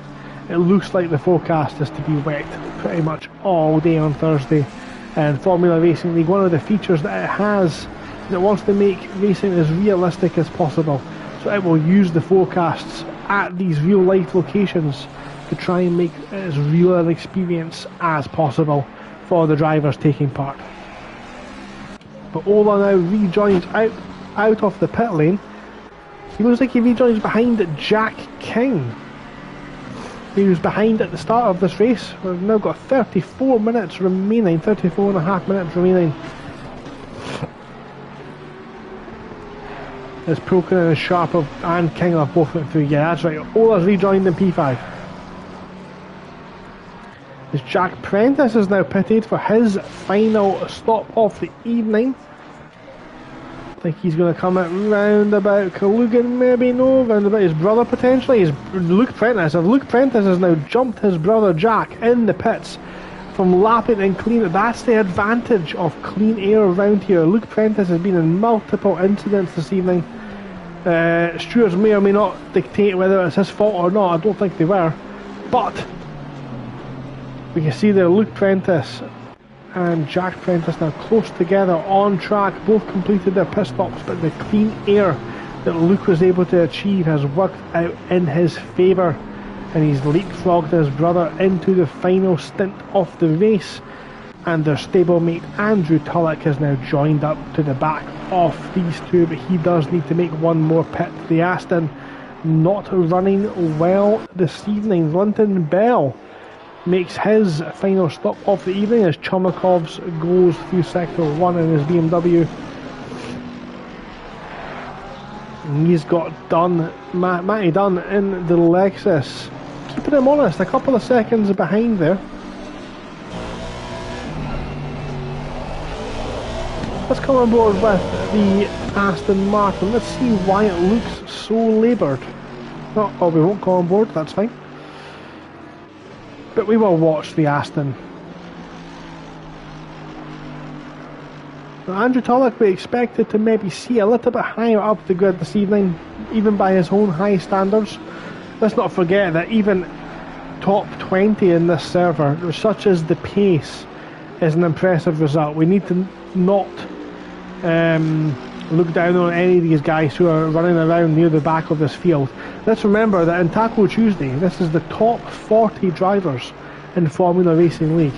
It looks like the forecast is to be wet pretty much all day on Thursday. And Formula Racing League, one of the features that it has, that wants to make racing as realistic as possible. So it will use the forecasts at these real life locations to try and make it as real an experience as possible for the drivers taking part. But Ola now rejoins out of the pit lane. He looks like he rejoins behind Jack King. He was behind at the start of this race. We've now got 34 minutes remaining, 34 and a half minutes remaining. As Proken and Sharp and King have both went through. Yeah, that's right. Ola's rejoined in P5. As Jack Prentice is now pitted for his final stop of the evening. I think he's going to come out round about Kalugin, maybe no, round about his brother potentially. Luke Prentice has now jumped his brother Jack in the pits from lapping and clean. That's the advantage of clean air around here. Luke Prentice has been in multiple incidents this evening. Stewards may or may not dictate whether it's his fault or not. I don't think they were, but we can see there Luke Prentice and Jack Prentice now close together on track. Both completed their pit stops, but the clean air that Luke was able to achieve has worked out in his favour, and he's leapfrogged his brother into the final stint of the race. And their stablemate Andrew Tulloch has now joined up to the back of these two, but he does need to make one more pit. The Aston not running well this evening. Linton Bell makes his final stop of the evening as Chomakovs goes through sector 1 in his BMW. And he's got Matty Dunn in the Lexus, keeping him honest, a couple of seconds behind there. Let's come on board with the Aston Martin. Let's see why it looks so laboured. Oh, we won't come on board, that's fine. But we will watch the Aston. Now, Andrew Tulloch we expected to maybe see a little bit higher up the grid this evening, even by his own high standards. Let's not forget that even top 20 in this server, such as the pace, is an impressive result. We need to not look down on any of these guys who are running around near the back of this field. Let's remember that in Taco Tuesday, this is the top 40 drivers in Formula Racing League.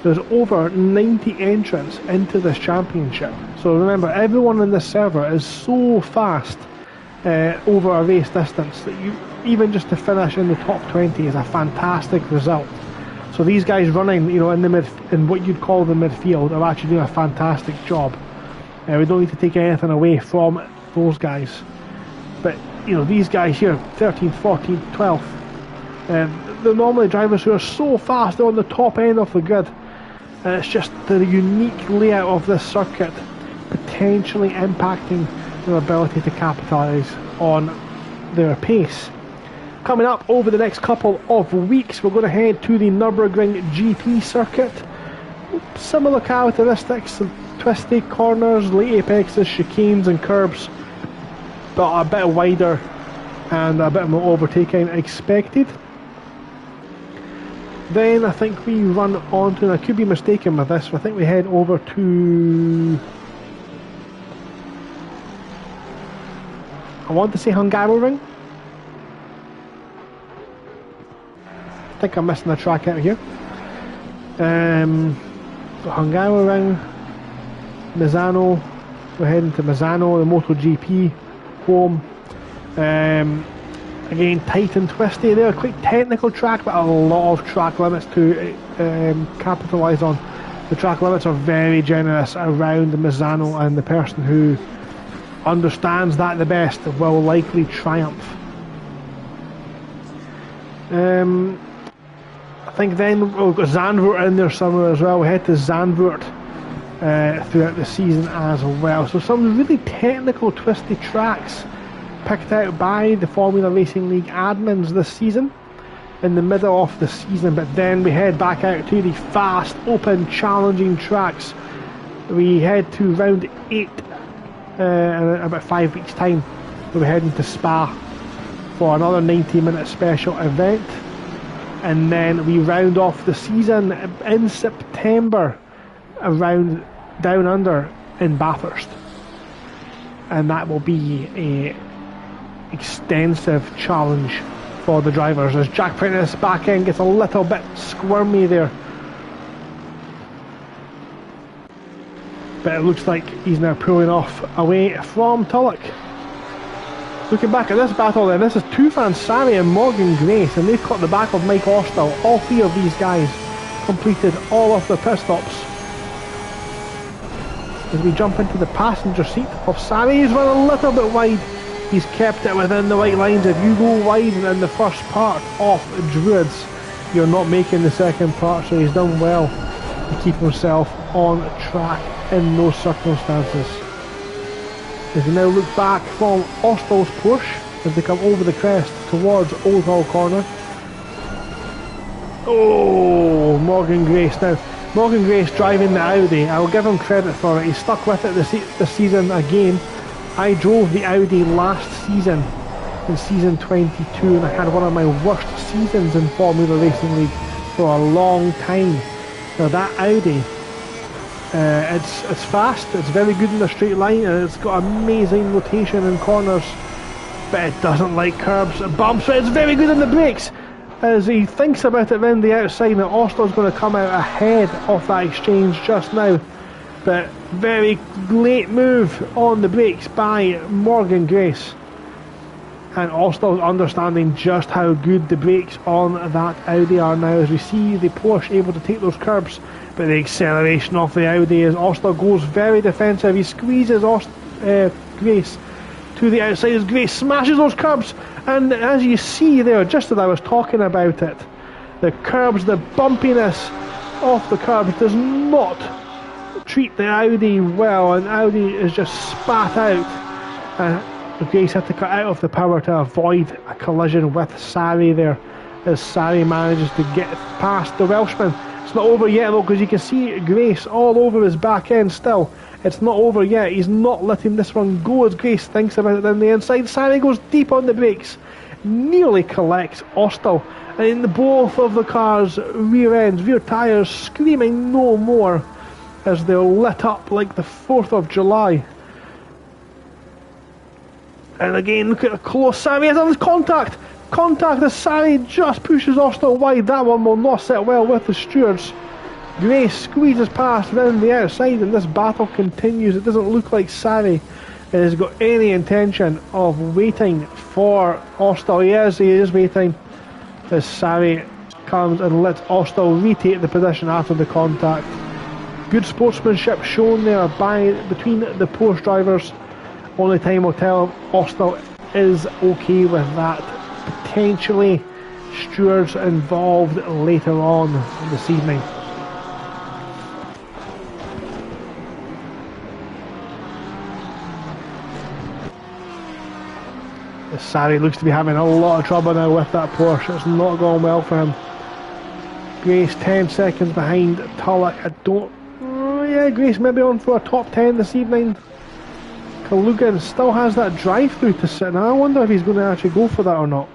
There's over 90 entrants into this championship. So remember, everyone in this server is so fast over a race distance that you, even just to finish in the top 20 is a fantastic result. So these guys running, you know, in what you'd call the midfield are actually doing a fantastic job. We don't need to take anything away from those guys. But, you know, these guys here, 13th, 14th, 12th, they're normally drivers who are so fast, they're on the top end of the grid. And it's just the unique layout of this circuit potentially impacting their ability to capitalise on their pace. Coming up over the next couple of weeks, we're going to head to the Nürburgring GP circuit. Similar characteristics, twisty corners, late apexes, chicanes and curbs, but a bit wider and a bit more overtaking expected. Then I think we run on to, and I could be mistaken with this, I think we head over to, I want to say Hungaroring. I think I'm missing a track out here. Hungaroring, Misano, we're heading to Misano, the MotoGP home. Again, tight and twisty there, quite technical track, but a lot of track limits to capitalise on. The track limits are very generous around Misano, and the person who understands that the best will likely triumph. I think then we've got Zandvoort in there somewhere as well. We head to Zandvoort throughout the season as well. So some really technical, twisty tracks picked out by the Formula Racing League admins this season, in the middle of the season. But then we head back out to the fast, open, challenging tracks. We head to round 8 in about 5 weeks' time. We're heading to Spa for another 90-minute special event. And then we round off the season in September around Down Under in Bathurst. And that will be a extensive challenge for the drivers as Jack Prentice back end gets a little bit squirmy there, but it looks like he's now pulling off away from Tulloch. Looking back at this battle then, this is Tufan Sari and Morgan Grace, and they've caught the back of Mike Austell. All three of these guys completed all of their pit stops. As we jump into the passenger seat of Sari, he's run a little bit wide. He's kept it within the white lines. If you go wide in the first part of Druids, you're not making the second part, so he's done well to keep himself on track in those circumstances. As we now look back from Austell's push as they come over the crest towards Old Hall Corner. Oh, Morgan Grace now. Morgan Grace driving the Audi. I will give him credit for it. He stuck with it this season again. I drove the Audi last season, in season 22, and I had one of my worst seasons in Formula Racing League for a long time. Now that Audi, it's fast, it's very good in the straight line, and it's got amazing rotation in corners, but it doesn't like curbs and bumps, but it's very good in the brakes. As he thinks about it around the outside, now Austell's going to come out ahead of that exchange just now. But very late move on the brakes by Morgan Grace. And Austell understanding just how good the brakes on that Audi are now, as we see the Porsche able to take those curbs. But the acceleration of the Audi as Austell goes very defensive. He squeezes Grace to the outside as Grace smashes those curbs. And as you see there, just as I was talking about it, the curbs, the bumpiness of the curbs does not treat the Audi well, and Audi is just spat out. Grace had to cut out of the power to avoid a collision with Sari there, as Sari manages to get past the Welshman. It's not over yet though, because you can see Grace all over his back end still. It's not over yet. He's not letting this one go as Grace thinks about it on the inside. Sari goes deep on the brakes, nearly collects Austell, and in both of the cars' rear ends, rear tyres screaming no more as they're lit up like the 4th of July. And again, look at a close. Sari has on contact. Contact as Sari just pushes Austell wide. That one will not sit well with the stewards. Grace squeezes past round the outside, and this battle continues. It doesn't look like Sari has got any intention of waiting for Austell. He is waiting as Sari comes and lets Austell retake the position after the contact. Good sportsmanship shown there between the Porsche drivers. Only time will tell if Austell is okay with that potentially stewards involved later on this evening. Sari looks to be having a lot of trouble now with that Porsche. It's not going well for him. Grace 10 seconds behind Tulloch. I don't... yeah, Grace maybe on for a top 10 this evening. Kalugan still has that drive-through to sit in. I wonder if he's going to actually go for that or not.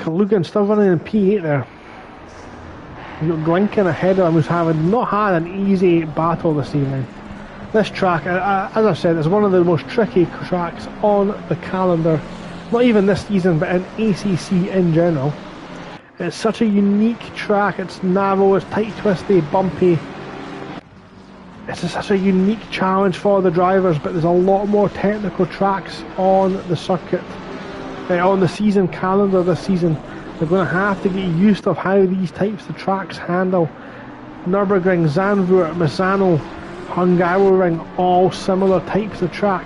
Kalugan still running in P8 there. You've got Glinken ahead of him, who's not had an easy battle this evening. This track, as I said, is one of the most tricky tracks on the calendar. Not even this season, but in ACC in general. It's such a unique track. It's narrow, it's tight, twisty, bumpy. It's such a unique challenge for the drivers, but there's a lot more technical tracks on the circuit. On the season calendar this season. They're going to have to get used to how these types of tracks handle. Nürburgring, Zandvoort, Misano, Hungaroring, all similar types of track.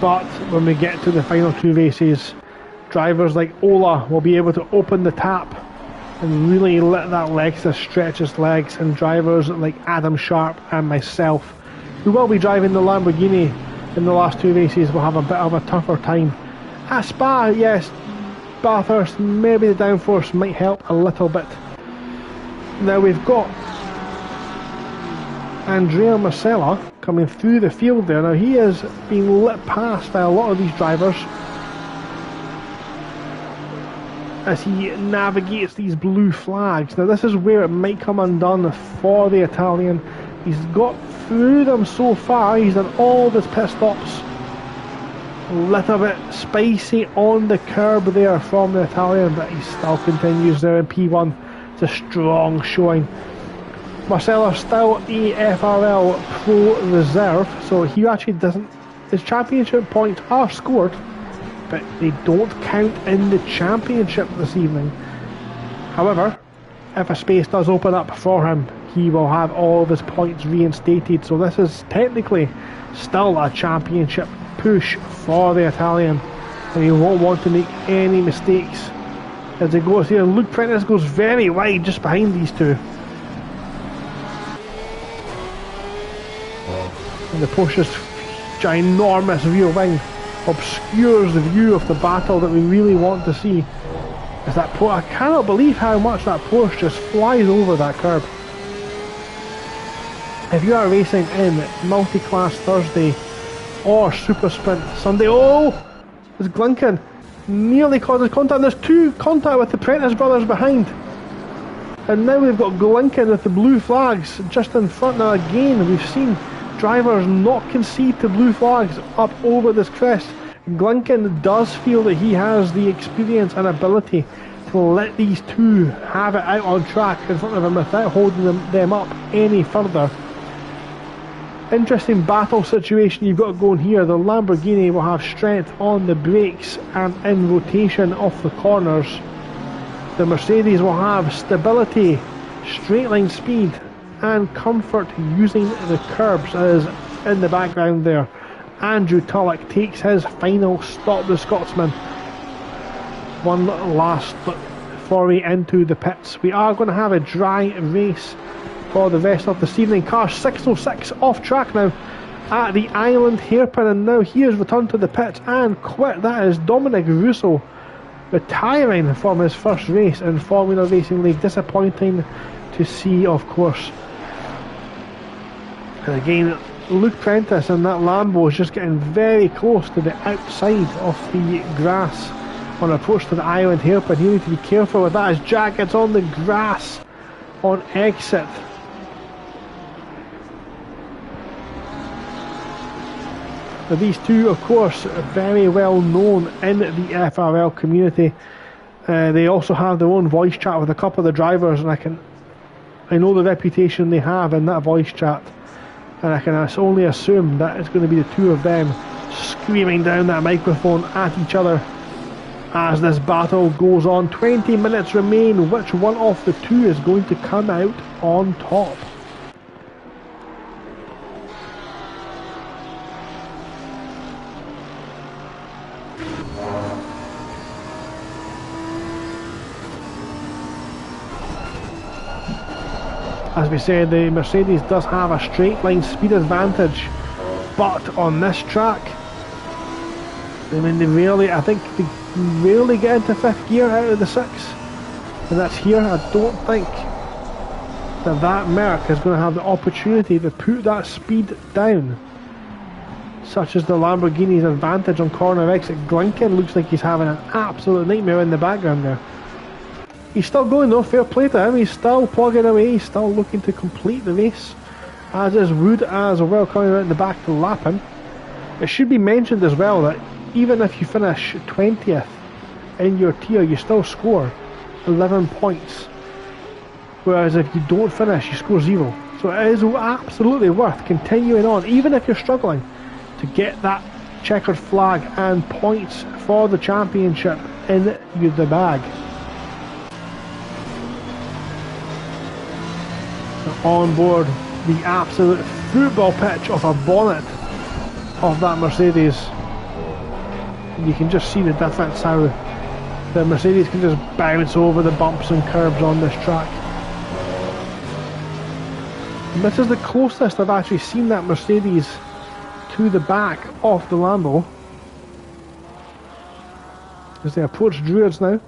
But when we get to the final two races, drivers like Ola will be able to open the tap and really let that Lexus stretch its legs, and drivers like Adam Sharp and myself, who will be driving the Lamborghini in the last two races, will have a bit of a tougher time. At Spa, yes, Bathurst, maybe the downforce might help a little bit. Now we've got Andrea Marcella coming through the field there. Now he is being lit past by a lot of these drivers as he navigates these blue flags. Now this is where it might come undone for the Italian. He's got through them so far. He's done all his pit stops. A little bit spicy on the curb there from the Italian, but he still continues there in P1. It's a strong showing. Marcelo still a FRL Pro Reserve, so he actually doesn't... his championship points are scored, but they don't count in the championship this evening. However, if a space does open up for him, he will have all of his points reinstated, so this is technically still a championship push for the Italian, and he won't want to make any mistakes as he goes here. Luke Prentice goes very wide just behind these two, and the Porsche's ginormous rear wing obscures the view of the battle that we really want to see. As that I cannot believe how much that Porsche just flies over that curb. If you are racing in multi-class Thursday or Super Sprint Sunday, oh, there's Glinken nearly causes contact. There's two contact with the Prentice brothers behind, and now we've got Glinken with the blue flags just in front. Now again, we've seen drivers not concede to blue flags up over this crest. Glinken does feel that he has the experience and ability to let these two have it out on track in front of him without holding them up any further. Interesting battle situation you've got going here. The Lamborghini will have strength on the brakes and in rotation off the corners. The Mercedes will have stability, straight line speed and comfort using the curbs. As in the background there, Andrew Tulloch takes his final stop, the Scotsman. One last look foray into the pits. We are going to have a dry race for the rest of this evening. Car 606 off track now at the island hairpin, and now he has returned to the pits and quit. That is Dominic Russo retiring from his first race in Formula Racing League. Disappointing to see, of course. And again, Luke Prentice and that Lambo is just getting very close to the outside of the grass on approach to the island hairpin. You need to be careful with that as Jack gets on the grass on exit. Now these two, of course, are very well known in the FRL community. They also have their own voice chat with a couple of the drivers, and I know the reputation they have in that voice chat, and I can only assume that it's going to be the two of them screaming down that microphone at each other as this battle goes on. 20 minutes remain. Which one of the two is going to come out on top? As we said, the Mercedes does have a straight line speed advantage, but on this track, I mean, I think they rarely get into fifth gear out of the six, and that's here. I don't think that Merc is going to have the opportunity to put that speed down, such as the Lamborghini's advantage on corner exit. Glinken looks like he's having an absolute nightmare in the background there. He's still going though, fair play to him, he's still plugging away, he's still looking to complete the race, as is Wood as well, coming out in the back to lap him. It should be mentioned as well that even if you finish 20th in your tier, you still score 11 points, whereas if you don't finish, you score 0. So it is absolutely worth continuing on, even if you're struggling, to get that checkered flag and points for the championship in the bag. On board the absolute football pitch of a bonnet of that Mercedes, you can just see the difference how the Mercedes can just bounce over the bumps and curbs on this track. And this is the closest I've actually seen that Mercedes to the back of the Lambo as they approach Druids now.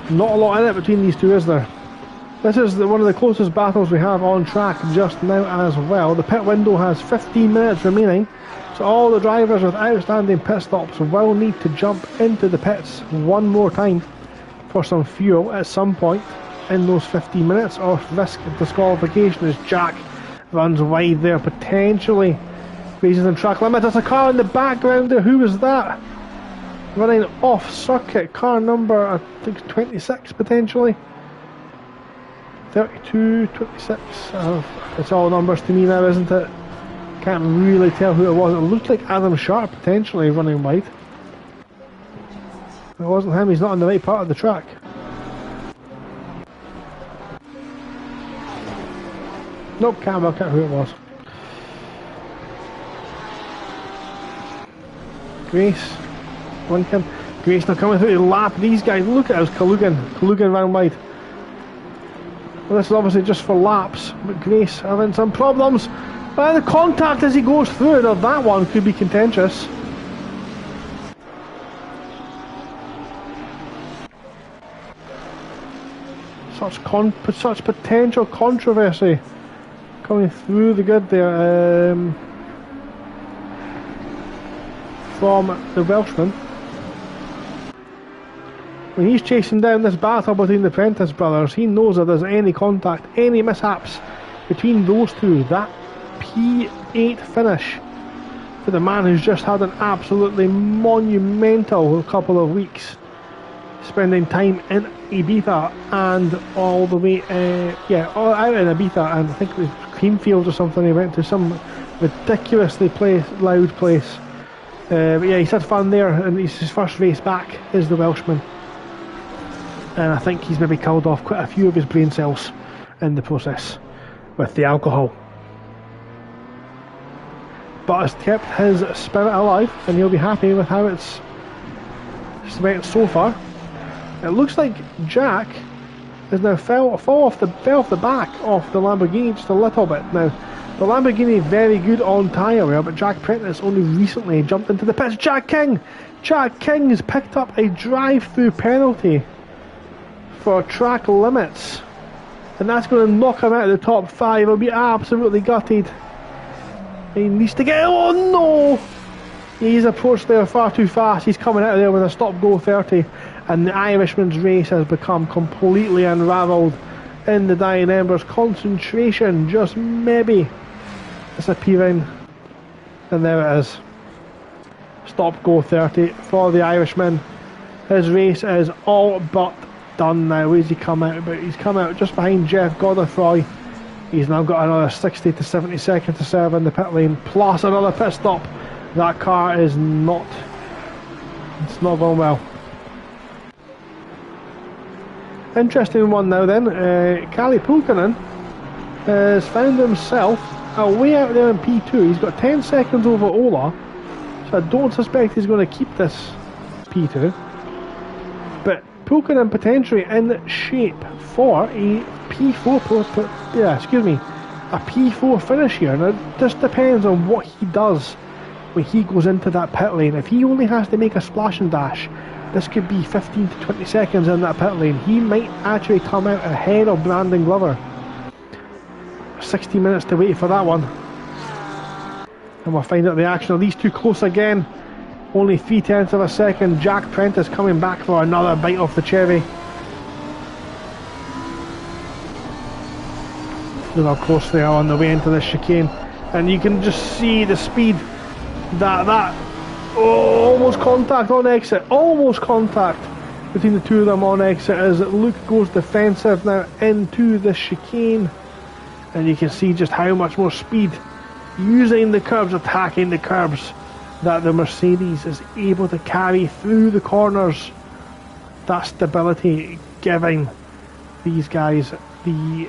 Not a lot in it between these two, is there? This is one of the closest battles we have on track just now as well. The pit window has 15 minutes remaining, so all the drivers with outstanding pit stops will need to jump into the pits one more time for some fuel at some point in those 15 minutes, or risk disqualification as Jack runs wide there, potentially raises the track limit. There's a car in the background there. Who was that? Running off circuit, car number I think 26 potentially, 32, 26, it's all numbers to me now, isn't it? Can't really tell who it was. It looked like Adam Sharp potentially running wide. If it wasn't him, he's not on the right part of the track. Nope, can't work out who it was. Grace, Lincoln. Grace now coming through to lap these guys. Look at us, Kalugan round wide. Well, this is obviously just for laps, but Grace having some problems. The contact as he goes through, now that one could be contentious. Such potential controversy coming through the grid there from the Welshman. When he's chasing down this battle between the Prentice brothers, he knows if there's any contact, any mishaps between those two, that P8 finish for the man who's just had an absolutely monumental couple of weeks, spending time in Ibiza and all the way, all out in Ibiza, and I think it was Creamfields or something. He went to some ridiculously loud place. But yeah, he's had fun there, and his first race back is the Welshman. And I think he's maybe killed off quite a few of his brain cells in the process with the alcohol. But has kept his spirit alive, and he'll be happy with how it's went so far. It looks like Jack has now fell off the back of the Lamborghini just a little bit. Now, the Lamborghini very good on tyre wear, but Jack Prentice only recently jumped into the pits. Jack King has picked up a drive-through penalty for track limits, and that's going to knock him out of the top 5. He'll be absolutely gutted. He needs to get... Oh no! He's approached there far too fast. He's coming out of there with a stop-go 30, and the Irishman's race has become completely unravelled in the dying embers. Concentration just maybe disappearing, and there it is. Stop-go 30 for the Irishman. His race is all but done now. Where's he come out about? He's come out just behind Jeff Godefroy. He's now got another 60 to 70 seconds to serve in the pit lane, plus another pit stop. That car is not, it's not going well. Interesting one now then. Kalle Pulkkinen has found himself way out there in P2. He's got 10 seconds over Ola, so I don't suspect he's going to keep this P2. But Pulkkinen potentially in shape for a P4 a P4 finish here. Now it just depends on what he does when he goes into that pit lane. If he only has to make a splash and dash, this could be 15 to 20 seconds in that pit lane. He might actually come out ahead of Brandon Glover. 60 minutes to wait for that one. And we'll find out the action of these two close again. Only 0.3 of a second. Jack Prentice coming back for another bite off the cherry. Look how close they are on the way into this chicane. And you can just see the speed almost contact on exit. Almost contact between the two of them on exit as Luke goes defensive now into the chicane. And you can see just how much more speed using the curbs, attacking the curbs, that the Mercedes is able to carry through the corners. That stability giving these guys the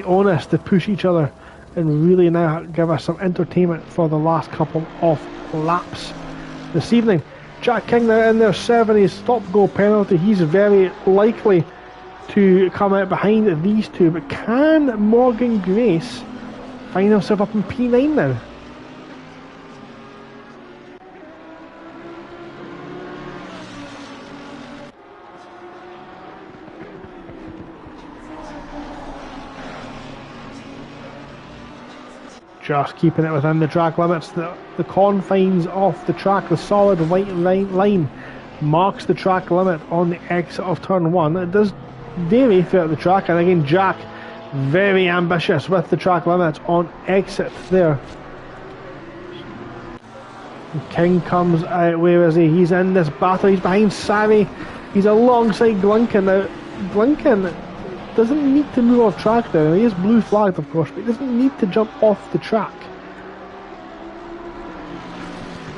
onus to push each other and really now give us some entertainment for the last couple of laps this evening. Jack King now in there serving his stop go penalty. He's very likely to come out behind these two, but can Morgan Grace find himself up in P9 now? Just keeping it within the track limits. The confines of the track, the solid white line marks the track limit on the exit of turn 1. It does vary throughout the track, and again Jack very ambitious with the track limits on exit there. King comes out. Where is he? He's in this battle. He's behind Savvy. He's alongside Glunkin. Now Glunkin doesn't need to move off track now. He is blue flagged of course, but he doesn't need to jump off the track.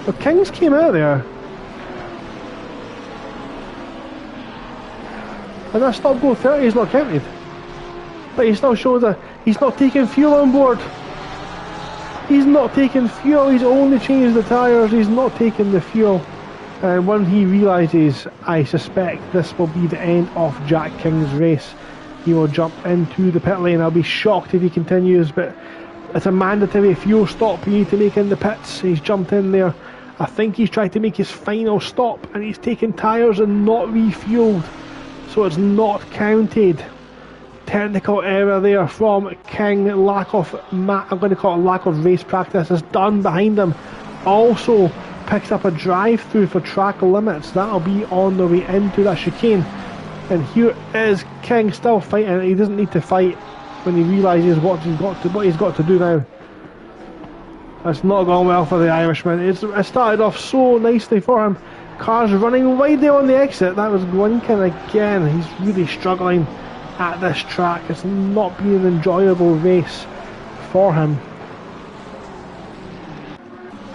But Kings came out there. And that stop go 30 is not counted. But he still shows that he's not taking fuel on board. He's not taking fuel, he's only changed the tyres, he's not taking the fuel. And when he realises, I suspect this will be the end of Jack King's race, he will jump into the pit lane. I'll be shocked if he continues, but it's a mandatory fuel stop you need to make in the pits. He's jumped in there. I think he's tried to make his final stop and he's taken tyres and not refueled, so it's not counted. Technical error there from King. Lack of I'm going to call it lack of race practice is done behind him. Also picks up a drive through for track limits. That'll be on the way into that chicane. And here is King still fighting. He doesn't need to fight when he realises what he's got to do now. It's not going well for the Irishman. It started off so nicely for him. Cars running wide there on the exit. That was Glunkin again. He's really struggling at this track. It's not been an enjoyable race for him.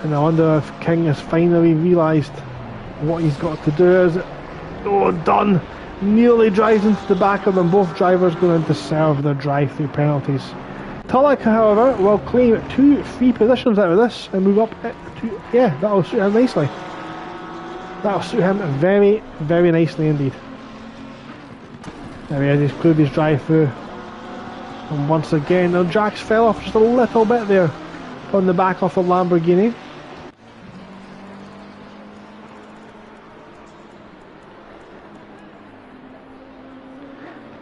And I wonder if King has finally realised what he's got to do. Done. Nearly drives into the back of them. Both drivers going in to serve their drive-through penalties. Tulloch, however, will claim 2 free positions out of this and move up to... Yeah, that'll suit him nicely. That'll suit him very, very nicely indeed. There he is, he's cleared his drive-through. And once again, now Jack's fell off just a little bit there on the back of the Lamborghini.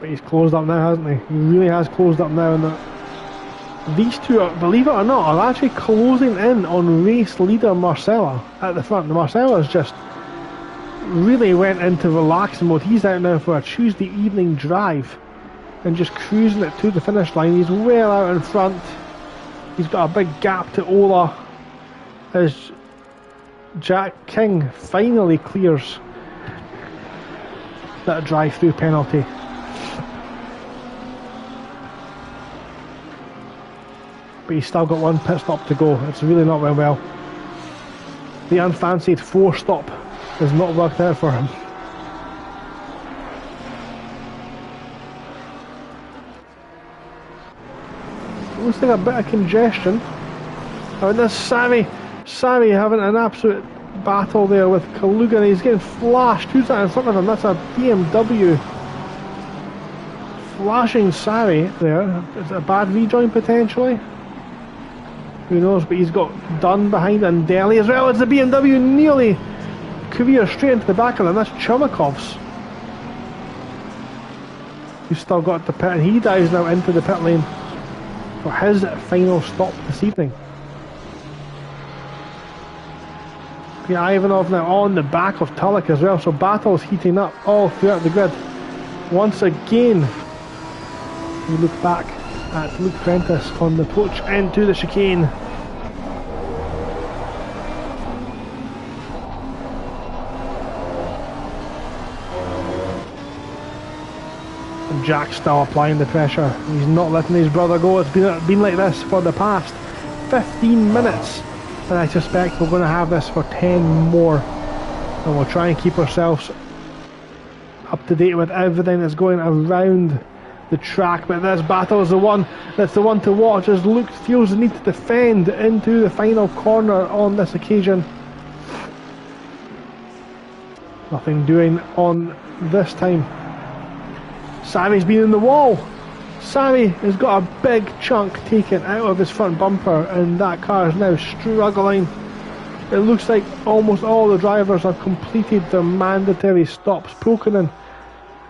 But he's closed up now, hasn't he? He really has closed up now. And these two, believe it or not, are actually closing in on race leader Marcella at the front. Marcella's just really went into relaxing mode. He's out now for a Tuesday evening drive and just cruising it to the finish line. He's well out in front. He's got a big gap to Ola as Jack King finally clears that drive-through penalty. But he's still got one pit stop to go. It's really not went well. The unfancied 4-stop has not worked out for him. Looks like a bit of congestion. I mean, there's Sammy having an absolute battle there with Kaluga, and he's getting flashed. Who's that in front of him? That's a BMW. Flashing Sammy there. Is it a bad rejoin potentially? Who knows, but he's got Dunn behind and Delhi as well. It's the BMW nearly career straight into the back of him. That's Chumakov's. He's still got the pit, and he dives now into the pit lane for his final stop this evening. Yeah, Ivanov now on the back of Tulloch as well, so battles heating up all throughout the grid. Once again, we look back at Luke Prentice on the approach into the chicane. And Jack's still applying the pressure. He's not letting his brother go. It's been like this for the past 15 minutes. And I suspect we're going to have this for 10 more. And we'll try and keep ourselves up to date with everything that's going around the track. But this battle is the one that's the one to watch, as Luke feels the need to defend into the final corner on this occasion. Nothing doing on this time. Sammy's been in the wall. Sammy has got a big chunk taken out of his front bumper, and that car is now struggling. It looks like almost all the drivers have completed their mandatory stops. Pulkkinen,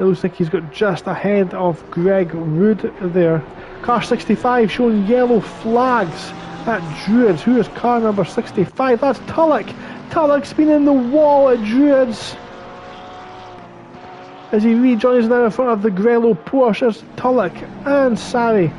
it looks like he's got just ahead of Greg Rood there. Car 65 showing yellow flags at Druids. Who is car number 65? That's Tulloch. Tulloch's been in the wall at Druids. As he rejoins now in front of the Grello Porsche, as Tulloch and Sammy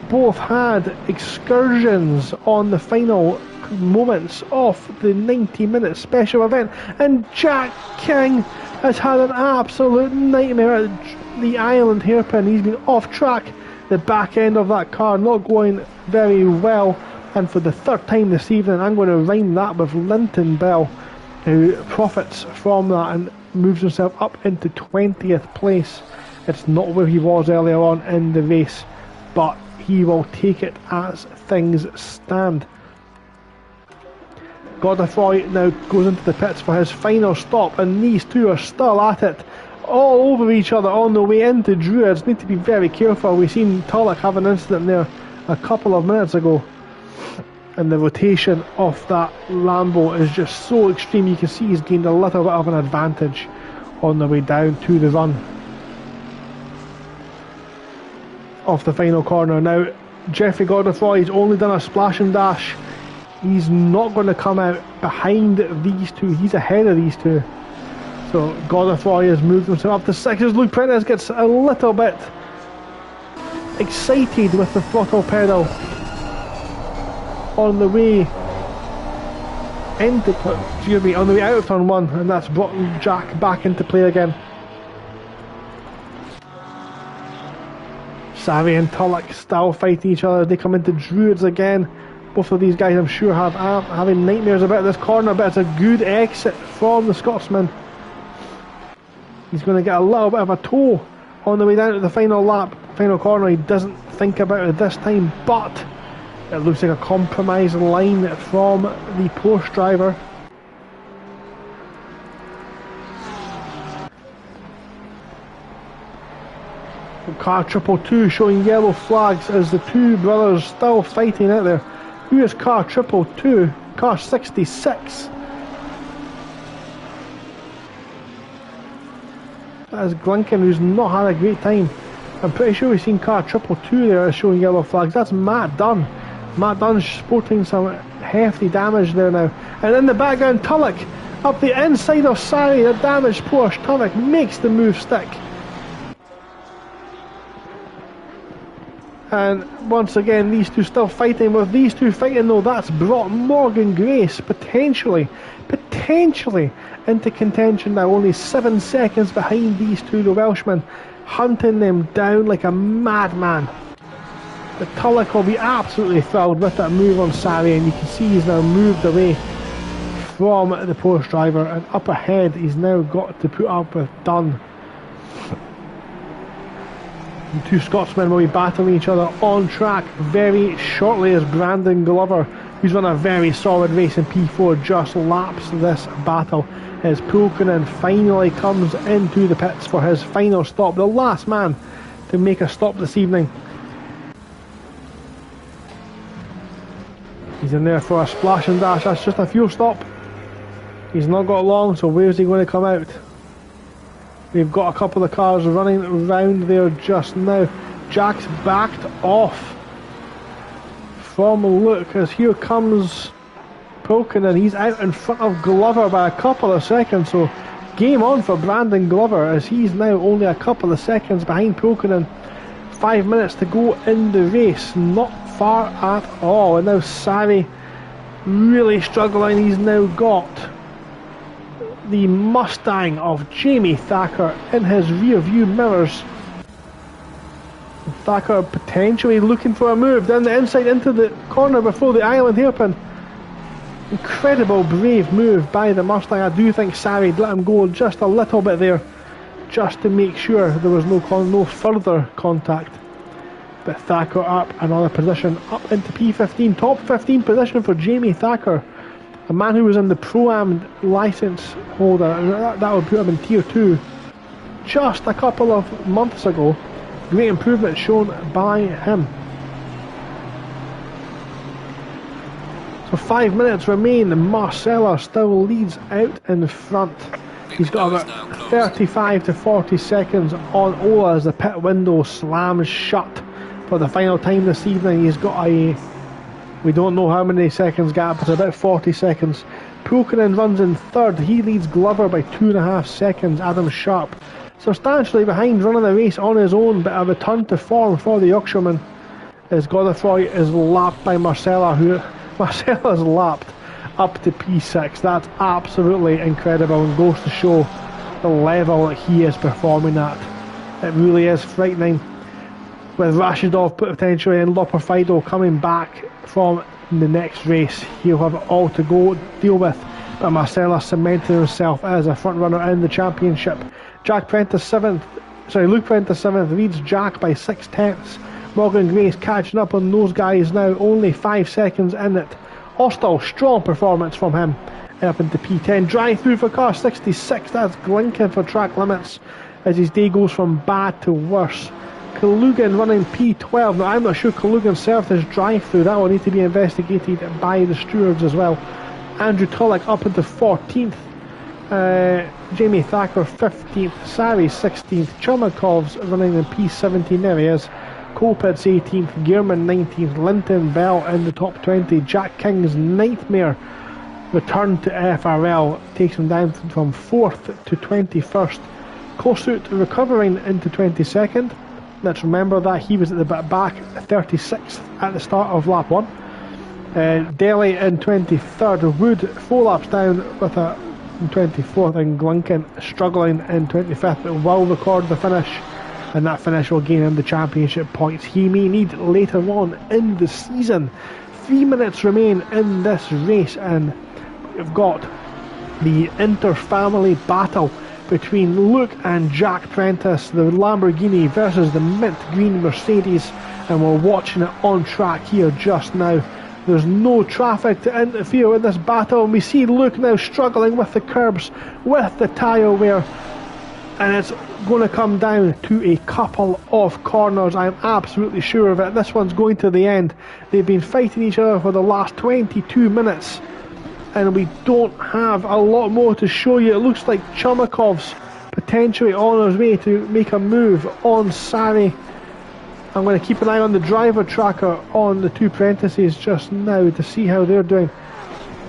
both had excursions on the final moments of the 90-minute special event, and Jack King has had an absolute nightmare at the island hairpin. He's been off track. The back end of that car not going very well, and for the third time this evening I'm going to rhyme that with Linton Bell, who profits from that and moves himself up into 20th place. It's not where he was earlier on in the race, but he will take it as things stand. Godefroy now goes into the pits for his final stop, and these two are still at it, all over each other on the way into Druids. Need to be very careful. We've seen Tulloch have an incident there a couple of minutes ago, and the rotation of that Lambo is just so extreme. You can see he's gained a little bit of an advantage on the way down to the run off the final corner. Now Jeffrey Godefroy has only done a splash and dash. He's not going to come out behind these two. He's ahead of these two. So Godefroy has moved himself up to 6. As Luke Prentice gets a little bit excited with the throttle pedal on the way into, on the way out of turn 1, and that's brought Jack back into play again. Savvy and Tulloch still fighting each other as they come into Druids again. Both of these guys I'm sure have having nightmares about this corner, but it's a good exit from the Scotsman. He's going to get a little bit of a toe on the way down to the final lap, final corner. He doesn't think about it this time, but it looks like a compromise line from the Porsche driver. Car 222 showing yellow flags as the two brothers still fighting out there. Who is car 222? Car 66. That is Glinken, who's not had a great time. I'm pretty sure we've seen car 222 there showing yellow flags. That's Matt Dunn. Matt Dunn's sporting some hefty damage there now. And in the background, Tulloch up the inside of Sari, the damaged Porsche. Tulloch makes the move stick. And once again, these two still fighting. With these two fighting though, that's brought Morgan Grace potentially potentially into contention now, only 7 seconds behind these two, the Welshmen, hunting them down like a madman. But Tulloch will be absolutely thrilled with that move on Sari, and you can see he's now moved away from the Porsche driver, and up ahead he's now got to put up with Dunn. The two Scotsmen will be battling each other on track very shortly as Brandon Glover, who's run a very solid race in P4, just laps this battle as Pulkkinen finally comes into the pits for his final stop, the last man to make a stop this evening. He's in there for a splash and dash. That's just a fuel stop. He's not got long, so where's he going to come out? We've got a couple of cars running around there just now. Jack's backed off from Luke as here comes Pulkkinen. He's out in front of Glover by a couple of seconds, so game on for Brandon Glover as he's now only a couple of seconds behind Pulkkinen. 5 minutes to go in the race, not far at all. And now Sari really struggling. He's now got the Mustang of Jamie Thacker in his rear view mirrors. Thacker potentially looking for a move down the inside into the corner before the island hairpin. Incredible brave move by the Mustang. I do think Sari let him go just a little bit there, just to make sure there was no further contact. But Thacker up another position, up into P15, top 15 position for Jamie Thacker, a man who was in the Pro-Am licence holder, and that would put him in Tier 2 just a couple of months ago. Great improvement shown by him. So 5 minutes remain. Marcella still leads out in front. He's got about 35 to 40 seconds on Ola as the pit window slams shut for the final time this evening. He's got we don't know how many seconds gap, it's about 40 seconds. Pulkkinen runs in third. He leads Glover by 2.5 seconds. Adam Sharp substantially behind, running the race on his own, but a return to form for the Yorkshireman as Godefroy is lapped by Marcella, who Marcella's lapped up to P6. That's absolutely incredible and goes to show the level that he is performing at. It really is frightening. With Rashidov potentially and Loperfido coming back from the next race, he'll have it all to deal with. But Marcella cemented himself as a front runner in the championship. Luke Prentice 7th leads Jack by 6/10. Morgan Grace catching up on those guys now, only 5 seconds in it. Hostile, strong performance from him. Up into P10. Drive through for car 66. That's Glinken for track limits as his day goes from bad to worse. Kalugan running P12. Now I'm not sure Kalugan served his drive-through. That will need to be investigated by the stewards as well. Andrew Tulloch up into 14th. Jamie Thacker 15th. Sari 16th. Churmakov's running in P17. There he is. Colpitz 18th. Gearman 19th. Linton Bell in the top 20. Jack King's nightmare return to FRL takes him down from 4th to 21st. Kossuth recovering into 22nd. Let's remember that he was at the back 36th at the start of lap 1. Daly in 23rd. Wood 4 laps down with a 24th, and Glinken struggling in 25th, but will record the finish, and that finish will gain him the championship points he may need later on in the season. 3 minutes remain in this race, and we've got the inter-family battle between Luke and Jack Prentice, the Lamborghini versus the mint green Mercedes, and we're watching it on track here just now. There's no traffic to interfere with this battle, and we see Luke now struggling with the curbs, with the tyre wear, and it's going to come down to a couple of corners. I'm absolutely sure of it. This one's going to the end. They've been fighting each other for the last 22 minutes. And we don't have a lot more to show you. It looks like Churmakov's potentially on his way to make a move on Sari. I'm going to keep an eye on the driver tracker on the two Prentices just now to see how they're doing.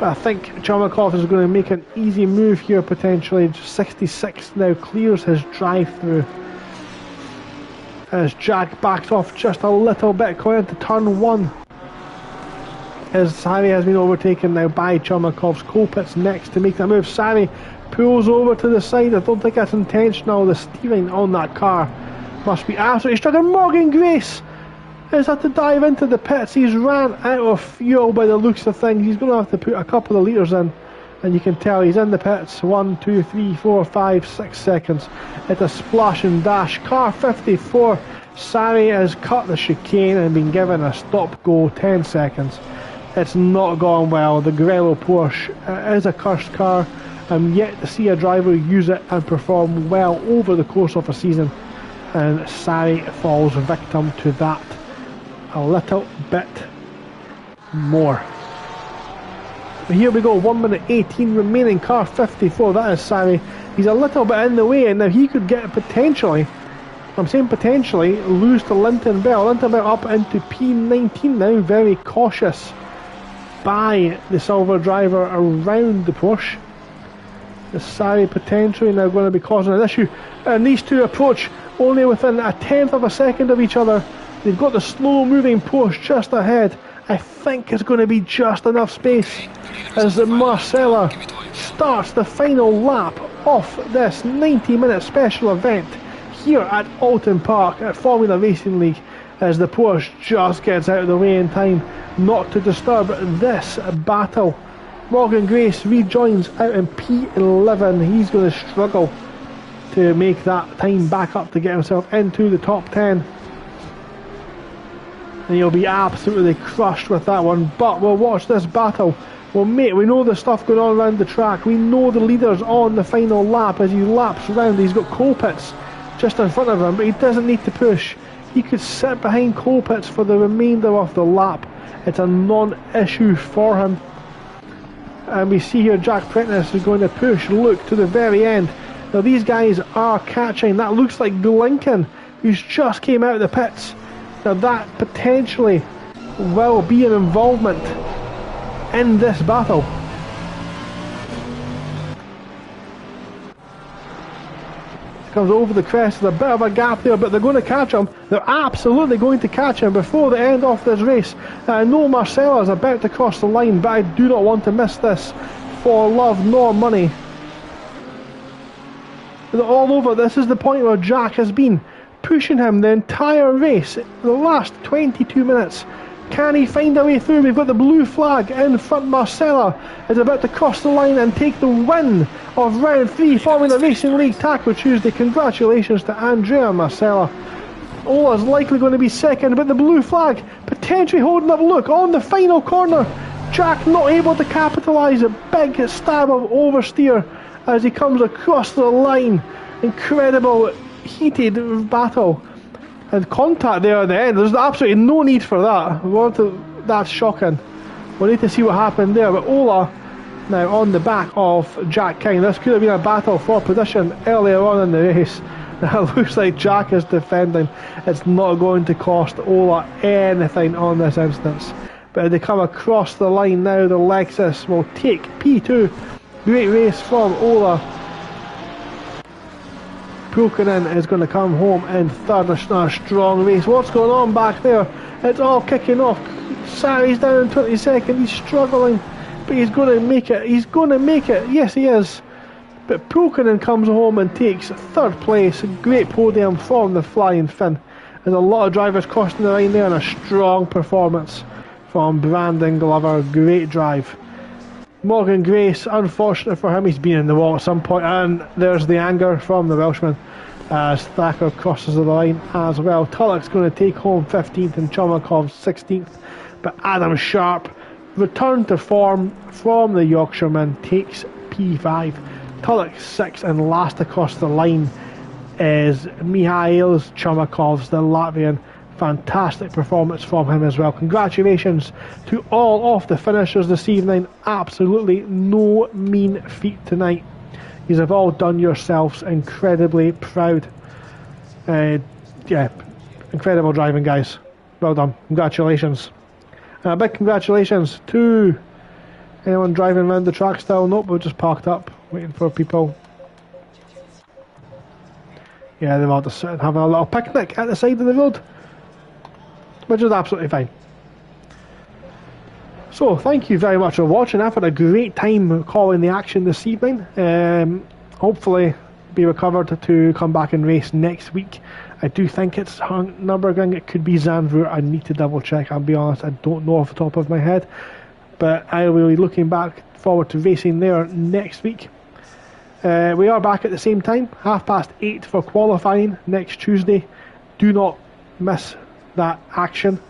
But I think Churmakov is going to make an easy move here potentially. 66 now clears his drive-through as Jack backs off just a little bit going into turn 1. as Sari has been overtaken now by Chumakov's. Kopitz next to make that move. Sari pulls over to the side. I don't think that's intentional. The steering on that car must be absolutely struggling. Morgan Grace has had to dive into the pits. He's ran out of fuel by the looks of things. He's going to have to put a couple of litres in, and you can tell he's in the pits. 1, 2, 3, 4, 5, 6 seconds. It's a splash and dash. Car 54, Sari has cut the chicane and been given a stop-go 10 seconds. It's not gone well. The Grello Porsche is a cursed car. I'm yet to see a driver use it and perform well over the course of a season, and Sari falls victim to that a little bit more. But here we go, 1 minute 18 remaining. Car 54, that is Sari. He's a little bit in the way, and now he could get potentially, I'm saying potentially, lose to Linton Bell. Linton Bell up into P19 now, very cautious by the silver driver around the Porsche. The Sari potentially now going to be causing an issue, and these two approach only within a tenth of a second of each other. They've got the slow moving Porsche just ahead. I think it's going to be just enough space as Marcella starts the final lap of this 90-minute special event here at Oulton Park at Formula Racing League, as the Porsche just gets out of the way in time not to disturb this battle. Morgan Grace rejoins out in P11. He's going to struggle to make that time back up to get himself into the top 10. And he'll be absolutely crushed with that one. But we'll watch this battle. Well, mate, we know the stuff going on around the track. We know the leaders on the final lap as he laps round. He's got Kopitz just in front of him, but he doesn't need to push. He could sit behind Kopitz for the remainder of the lap. It's a non-issue for him. And we see here Jack Prentice is going to push Luke to the very end. Now these guys are catching. That looks like Glinken, who's just came out of the pits. Now that potentially will be an involvement in this battle. Comes over the crest. There's a bit of a gap there, but they're going to catch him. They're absolutely going to catch him before the end of this race. I know Marcella is about to cross the line, but I do not want to miss this for love nor money. They're all over. This is the point where Jack has been pushing him the entire race, the last 22 minutes. Can he find a way through? We've got the blue flag in front. Marcella is about to cross the line and take the win of round 3 Formula Racing League Taco Tuesday. Congratulations to Andrea Marcella. Ola's likely going to be second, but the blue flag potentially holding up Luke on the final corner. Jack not able to capitalise. A big stab of oversteer as he comes across the line. Incredible heated battle. And contact there at the end. There's absolutely no need for that. That's shocking. We'll need to see what happened there. But Ola now on the back of Jack King. This could have been a battle for position earlier on in the race. Now it looks like Jack is defending. It's not going to cost Ola anything on this instance. But as they come across the line now, the Lexus will take P2. Great race from Ola. Pulkkinen is going to come home in third. A strong race. What's going on back there? It's all kicking off. Sari's down in 22nd. He's struggling, but he's going to make it. He's going to make it. Yes, he is. But Pulkkinen comes home and takes third place. A great podium from the Flying Finn. There's a lot of drivers crossing the line there, and a strong performance from Brandon Glover. Great drive. Morgan Grace, unfortunate for him, he's been in the wall at some point, and there's the anger from the Welshman as Thacker crosses the line as well. Tulloch's going to take home 15th and Chumakov 16th, but Adam Sharp, return to form from the Yorkshireman, takes P5. Tulloch 6th, and last across the line is Mihails Chumakovs, the Latvian. Fantastic performance from him as well. Congratulations to all of the finishers this evening. Absolutely no mean feat tonight. You have all done yourselves incredibly proud. Yeah, incredible driving, guys. Well done. Congratulations. And a big congratulations to anyone driving around the track still. Nope, we're just parked up waiting for people. Yeah, they're all just sitting having a little picnic at the side of the road, which is absolutely fine. So, thank you very much for watching. I've had a great time calling the action this evening. Hopefully be recovered to come back and race next week. I do think it's Nürburgring. It could be Zandvoort. I need to double check. I'll be honest, I don't know off the top of my head. But I will be looking forward to racing there next week. We are back at the same time, 8:30 for qualifying next Tuesday. Do not miss that action.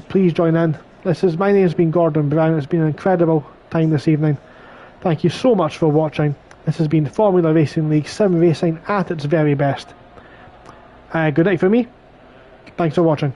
Please join in. My name has been Gordon Brown. It's been an incredible time this evening. Thank you so much for watching. This has been Formula Racing League Sim Racing at its very best. Good night for me. Thanks for watching.